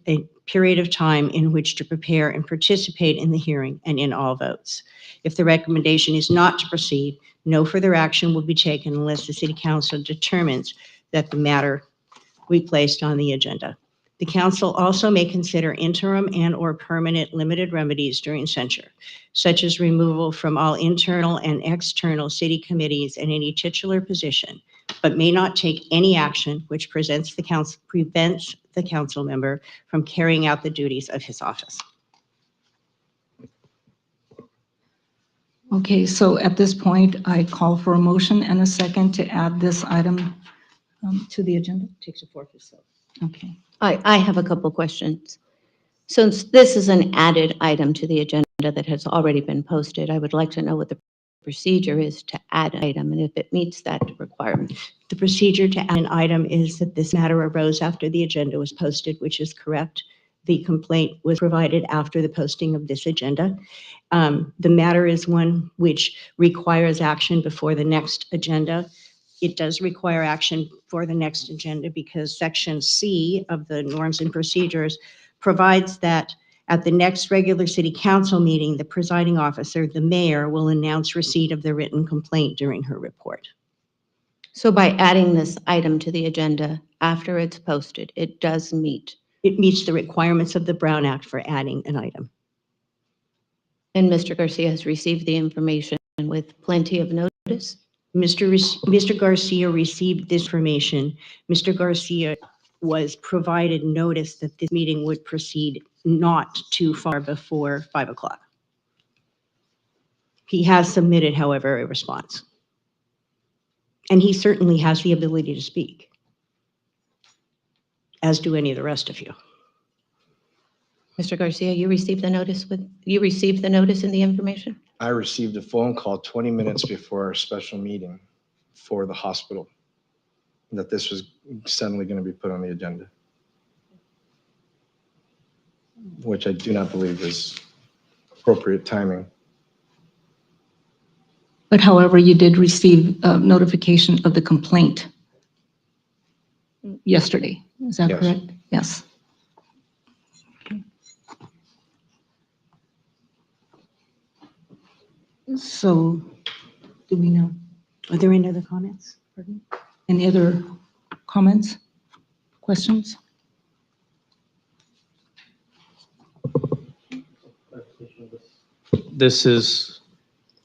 a period of time in which to prepare and participate in the hearing and in all votes. If the recommendation is not to proceed, no further action will be taken unless the city council determines that the matter be placed on the agenda. The council also may consider interim and/or permanent limited remedies during censure, such as removal from all internal and external city committees and any titular position, but may not take any action which prevents the council member from carrying out the duties of his office. Okay, so at this point, I call for a motion and a second to add this item to the agenda. Takes a fourth or so. Okay. I have a couple questions. Since this is an added item to the agenda that has already been posted, I would like to know what the procedure is to add an item and if it meets that requirement. The procedure to add an item is that this matter arose after the agenda was posted, which is correct. The complaint was provided after the posting of this agenda. The matter is one which requires action before the next agenda. It does require action for the next agenda because Section C of the Norms and Procedures provides that at the next regular city council meeting, the presiding officer, the mayor, will announce receipt of the written complaint during her report. So by adding this item to the agenda after it's posted, it does meet. It meets the requirements of the Brown Act for adding an item. And Mr. Garcia has received the information with plenty of notice? Mr. Garcia received this information. Mr. Garcia was provided notice that this meeting would proceed not too far before 5 o'clock. He has submitted, however, a response. And he certainly has the ability to speak, as do any of the rest of you. Mr. Garcia, you received the notice and the information? I received a phone call 20 minutes before our special meeting for the hospital that this was suddenly going to be put on the agenda, which I do not believe is appropriate timing. But however, you did receive notification of the complaint yesterday. Is that Yes. correct? Yes. So, do we know? Are there any other comments? Any other comments, questions? This is,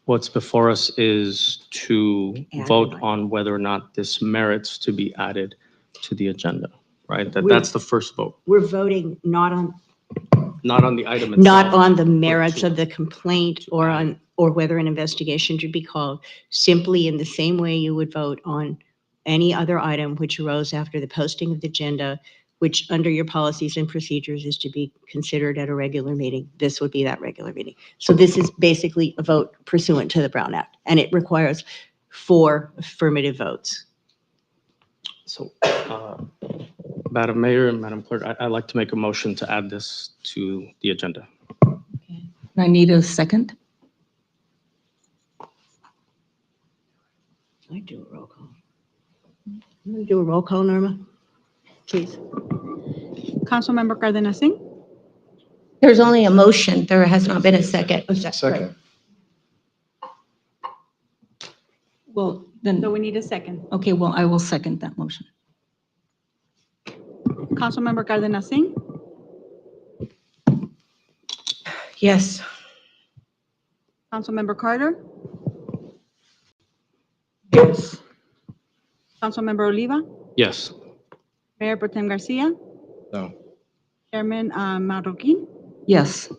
what's before us is to Add vote an on whether or not this merits to be added to the agenda, right? We're- That's the first vote, We're voting not on the item itself. not on the merits of the complaint or whether an investigation should be called, simply in the same way you would vote on any other item which arose after the posting of the agenda, which under your policies and procedures is to be considered at a regular meeting. This would be that regular meeting. So this is basically a vote pursuant to the Brown Act, and it requires 4 affirmative votes. So, Madam Mayor and Madam Clerk, I'd like to make a motion to add this to the agenda. I need a second. I do a roll call. I'm going to do a roll call, Norma, please. Councilmember Cardenas Singh? There's only a motion. There has not been a second. Second. Well, then, So we need a second. okay, well, I will second that motion. Councilmember Cardenas Singh? Yes. Councilmember Carter? Yes. Councilmember Oliva? Yes. Mayor Pro Tem Garcia? No. Chairman Marroquin? Yes.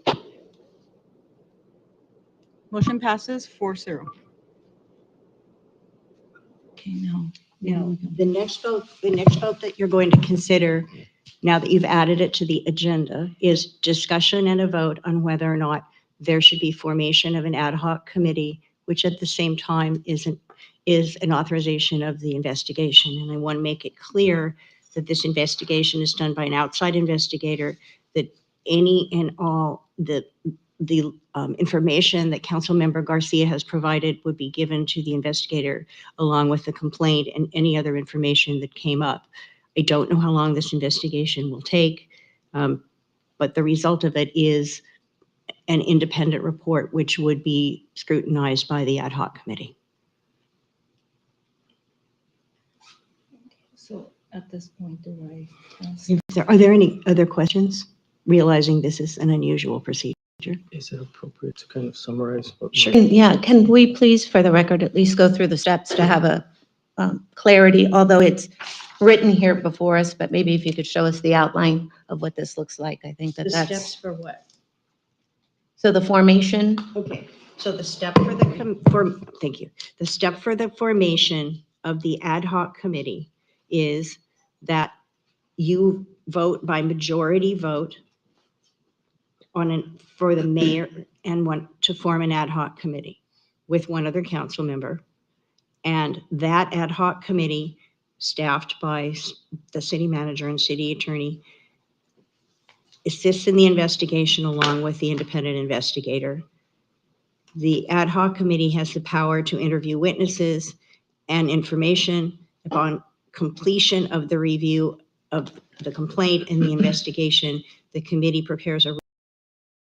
Motion passes 4-0. Okay, now. Now, the next vote that you're going to consider, now that you've added it to the agenda, is discussion and a vote on whether or not there should be formation of an ad hoc committee, which at the same time is an authorization of the investigation. And I want to make it clear that this investigation is done by an outside investigator, that any and all the information that Councilmember Garcia has provided would be given to the investigator along with the complaint and any other information that came up. I don't know how long this investigation will take, but the result of it is an independent report which would be scrutinized by the ad hoc committee. So at this point, do I? Are there any other questions? Realizing this is an unusual procedure. Is it appropriate to kind of summarize? Sure. Yeah, can we please, for the record, at least go through the steps to have a clarity, although it's written here before us, but maybe if you could show us the outline of what this looks like, I think The that steps that's, for what? so the formation, Okay, so the step for thank you. The step for the formation of the ad hoc committee is that you vote by majority vote for the mayor and want to form an ad hoc committee with one other council member. And that ad hoc committee, staffed by the city manager and city attorney, assists in the investigation along with the independent investigator. The ad hoc committee has the power to interview witnesses and information. Upon completion of the review of the complaint and the investigation, the committee prepares a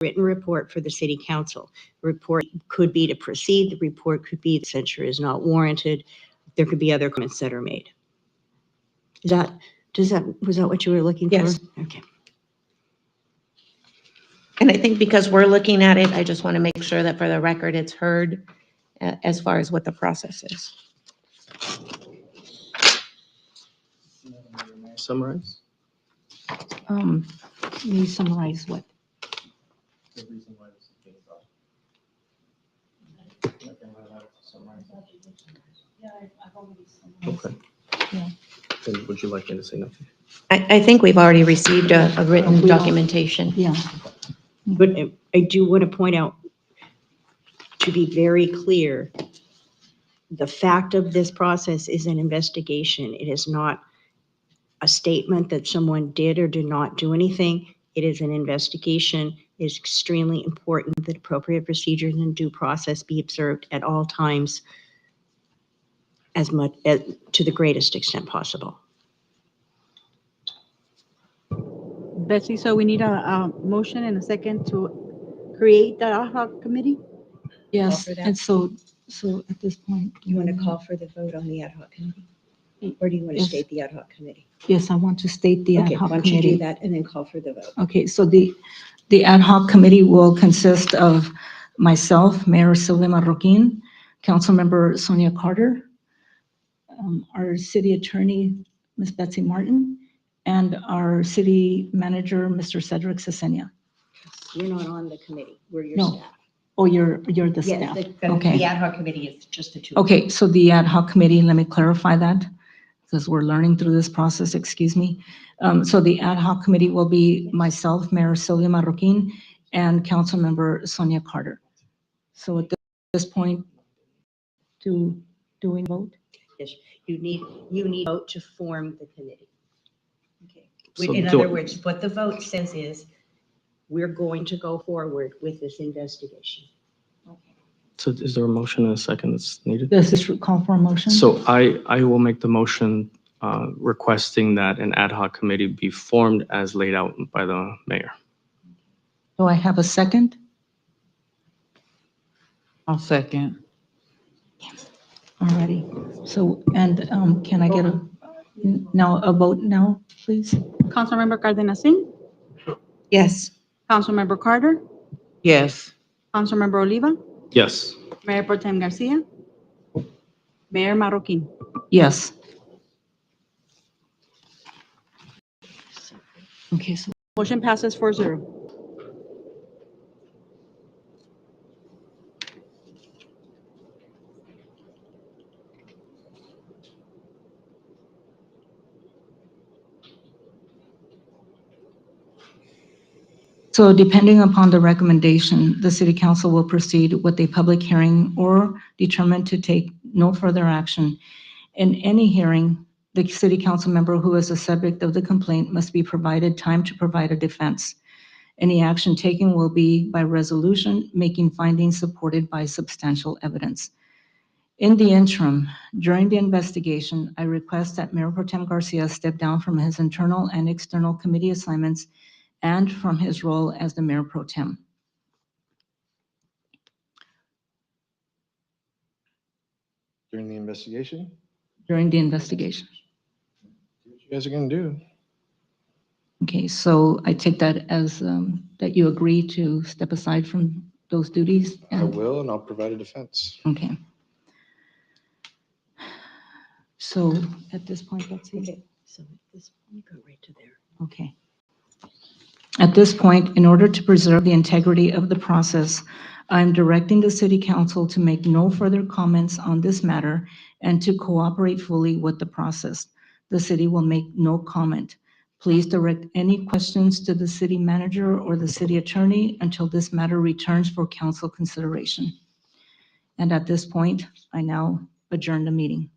written report for the city council. The report could be to proceed. The report could be the censure is not warranted. There could be other comments that are made. Was that what you were looking for? Yes. Okay. and I think because we're looking at it, I just want to make sure that for the record, it's heard as far as what the process is. Summarize? Can you summarize what? Okay. Yeah. Then would you like me to say nothing? I think we've already received a written We don't- documentation. Yeah. But I do want to point out, to be very clear, the fact of this process is an investigation. It is not a statement that someone did or did not do anything. It is an investigation. It is extremely important that appropriate procedures and due process be observed at all times to the greatest extent possible. Betsy, so we need a motion and a second to create the ad hoc committee? Yes, for that? and so at this point. You want to call for the vote on the ad hoc committee? Or do you want to Yes. state the ad hoc committee? Yes, I want to state the ad Okay, hoc why don't you do committee. that and then call for the vote? Okay, so the ad hoc committee will consist of myself, Mayor Sylvia Marroquin, Councilmember Sonia Carter, our city attorney, Ms. Betsy Martin, and our city manager, Mr. Cedric Cesenia. You're not on the committee. We're your No. staff. Oh, you're the Yes, staff. the Okay. ad hoc committee is just the two. Okay, so the ad hoc committee, let me clarify that, because we're learning through this process, excuse me. So the ad hoc committee will be myself, Mayor Sylvia Marroquin, and Councilmember Sonia Carter. So at this point, do we vote? Yes, you need vote to form the committee. Okay. So In do- other words, what the vote says is, we're going to go forward with this investigation. So is there a motion and a second that's needed? Does this call for a motion? So I will make the motion requesting that an ad hoc committee be formed as laid out by the mayor. Do I have a second? I'll second. Alrighty. So, and can I get a vote now, please? Councilmember Cardenas-Singh, Yes. Councilmember Carter, Yes. Councilmember Oliva, Yes. Mayor Pro Tem Garcia, Mayor Marroquin. Yes. Okay, so Motion passes 4-0. So depending upon the recommendation, the city council will proceed with a public hearing or determine to take no further action. In any hearing, the city council member who is the subject of the complaint must be provided time to provide a defense. Any action taken will be by resolution, making findings supported by substantial evidence. In the interim, during the investigation, I request that Mayor Pro Tem Garcia step down from his internal and external committee assignments and from his role as the Mayor Pro Tem. During the investigation, During the investigation. what you guys are gonna do? Okay, so I take that as that you agree to step aside from those duties? I will, and I'll provide a defense. Okay. So at this point, let's see. Okay, so at this point, go right to there. Okay. At this point, in order to preserve the integrity of the process, I'm directing the city council to make no further comments on this matter and to cooperate fully with the process. The city will make no comment. Please direct any questions to the city manager or the city attorney until this matter returns for council consideration. And at this point, I now adjourn the meeting.